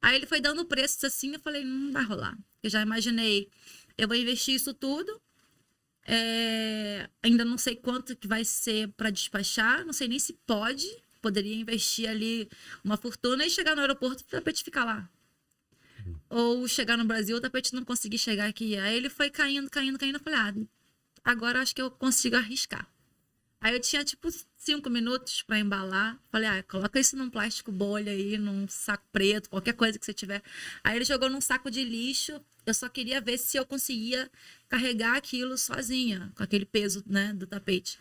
Aí ele foi dando preços assim, eu falei, não vai rolar. Eu já imaginei, eu vou investir isso tudo, ainda não sei quanto que vai ser para despachar, não sei nem se poderia investir ali uma fortuna e chegar no aeroporto e o tapete ficar lá. Ou chegar no Brasil, o tapete não conseguir chegar aqui. Aí ele foi caindo, eu falei, agora acho que eu consigo arriscar. Aí eu tinha, tipo, 5 minutos para embalar. Falei, coloca isso num plástico bolha aí, num saco preto, qualquer coisa que você tiver. Aí ele jogou num saco de lixo. Eu só queria ver se eu conseguia carregar aquilo sozinha, com aquele peso, né, do tapete.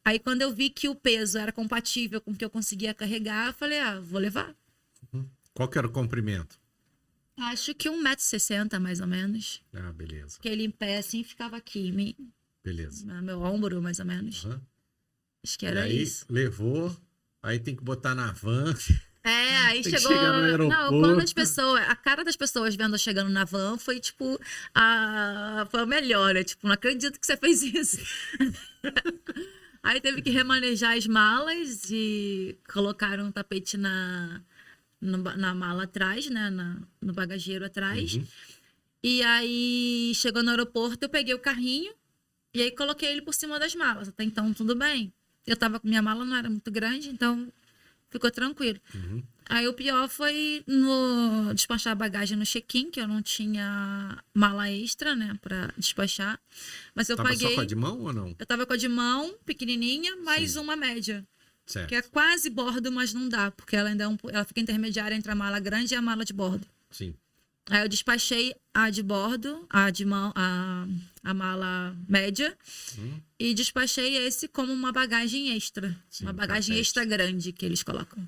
Aí quando eu vi que o peso era compatível com o que eu conseguia carregar, eu falei, vou levar. Qual que era o comprimento? Acho que 1,60 m, mais ou menos. Beleza. Porque ele em pé, assim, ficava aqui, Beleza. no meu ombro, mais ou menos. Uhum. Acho que era aí, isso. Levou, aí tem que botar na van. Aí tem que chegou. chegar no aeroporto. Não, quando as pessoas. A cara das pessoas vendo eu chegando na van foi tipo. Foi a melhor. Tipo, não acredito que você fez isso. Aí teve que remanejar as malas e colocaram um tapete na mala atrás, né? No bagageiro atrás. Uhum. E aí chegou no aeroporto, eu peguei o carrinho e aí coloquei ele por cima das malas. Até então, tudo bem. Eu tava com minha mala, não era muito grande, então ficou tranquilo. Uhum. Aí o pior foi no despachar a bagagem no check-in, que eu não tinha mala extra, né, pra despachar. Mas eu Tava paguei. só com a de mão ou não? Eu tava com a de mão, pequenininha, mais Sim. uma média. Certo. Que é quase bordo, mas não dá, porque ela ainda ela fica intermediária entre a mala grande e a mala de bordo. Sim. Aí eu despachei a de bordo, a de mão, a mala média, e despachei esse como uma bagagem extra. Sim, uma bagagem tapete. extra grande que eles colocam.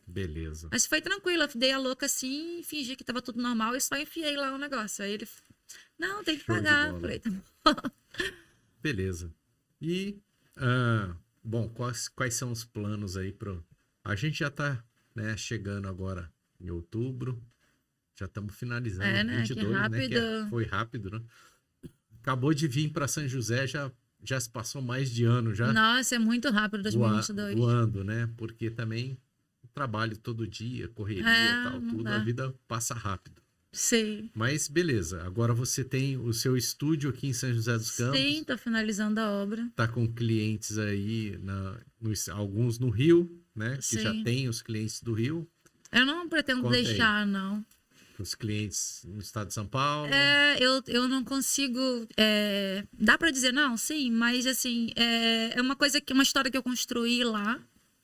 Beleza. Mas foi tranquilo, eu dei a louca assim, fingi que tava tudo normal e só enfiei lá o negócio. Aí ele, não, tem que Show de pagar. bola. Falei, tá bom. Beleza. E, bom, quais são os planos aí pro... A gente já tá, né, chegando agora em outubro. Já estamos finalizando Né? 22, Que rápido. né? Foi rápido, né? Acabou de vir para São José, já se passou mais de ano já. Nossa, é muito rápido 2022. Voando, né? Porque também o trabalho todo dia, correria e tal, não tudo, dá. a vida passa rápido. Sim. Mas beleza, agora você tem o seu estúdio aqui em São José dos Campos. Sim, tô finalizando a obra. Tá com clientes aí, alguns no Rio, né? Que já Sim. tem os clientes do Rio. Eu não pretendo Conta aí. deixar, não. Os clientes no estado de São Paulo. Eu não consigo. Dá pra dizer não, sim, mas assim, é uma história que eu construí lá.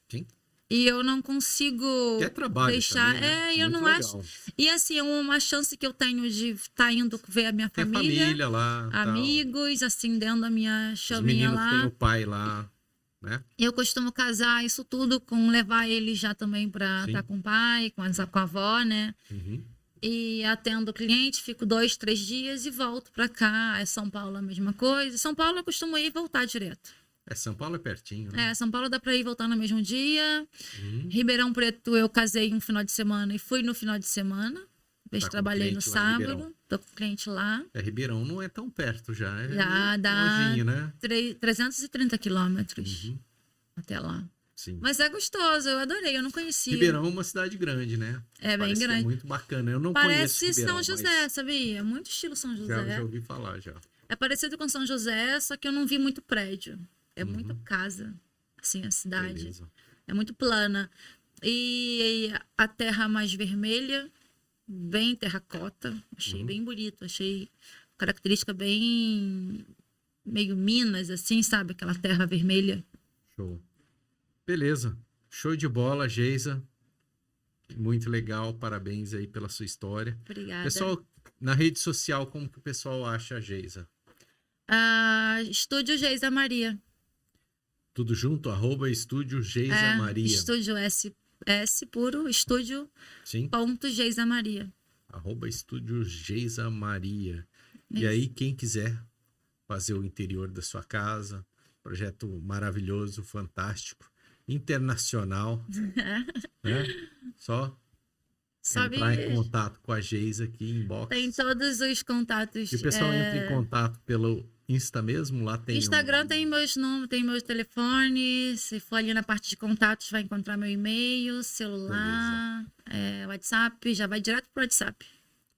Sim. E eu não consigo Que é trabalho deixar. também, né? Eu Muito não legal. acho. E assim, é uma chance que eu tenho de estar indo ver a minha Tem a família, família lá. amigos, acendendo a minha Os chaminha meninos têm lá. o pai lá, né? Eu costumo casar isso tudo com levar ele já também pra Sim. estar com o pai, com a avó, né? Uhum. E atendo o cliente, fico 2, 3 dias e volto pra cá. São Paulo a mesma coisa. São Paulo eu costumo ir e voltar direto. São Paulo é pertinho, né? São Paulo dá pra ir e voltar no mesmo dia. Uhum. Ribeirão Preto eu casei um final de semana e fui no final de semana. Vez Tá com trabalhei no cliente lá em Ribeirão. sábado. Tô com o cliente lá. Ribeirão não é tão perto já. Já meio dá longinho, né? 330 quilômetros Uhum. até lá. Sim. Mas é gostoso, eu adorei, eu não conhecia. Ribeirão é uma cidade grande, né? É bem Parece que grande. é muito bacana. Eu não conheço Parece Ribeirão, São José, sabia? Muito estilo São mas José. já ouvi falar já. É parecido com São José, só que eu não vi muito prédio. É Uhum. muita casa, assim, a cidade. Beleza. É muito plana. E a terra mais vermelha, bem terracota. Achei Uhum. bem bonito. Achei característica bem... meio Minas, assim, sabe? Aquela terra vermelha. Show. Beleza. Show de bola, Geisa. Muito legal. Parabéns aí pela sua história. Obrigada. Pessoal, na rede social, como que o pessoal acha a Geisa? Estúdio Geisa Maria. Tudo junto? @estúdio Geisa Maria. Estúdio S puro, estúdio Sim? ponto Geisa Maria. @estúdio Geisa Maria. E Isso. aí, quem quiser fazer o interior da sua casa, projeto maravilhoso, fantástico. internacional, né? Só entrar em contato com a Geisa aqui, inbox. Tem todos os contatos. E o pessoal entra em contato pelo Insta mesmo, lá tem Instagram tem meus números, tem meu telefone. Se for ali na parte de contatos, vai encontrar meu e-mail, celular, WhatsApp, já vai direto pro WhatsApp.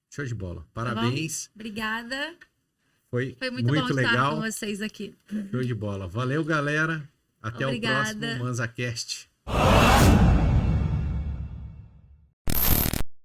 Show de bola. Parabéns. Obrigada. Foi muito bom estar legal. com vocês aqui. Show de bola. Valeu, galera. Até Obrigada. o próximo ManzaCast.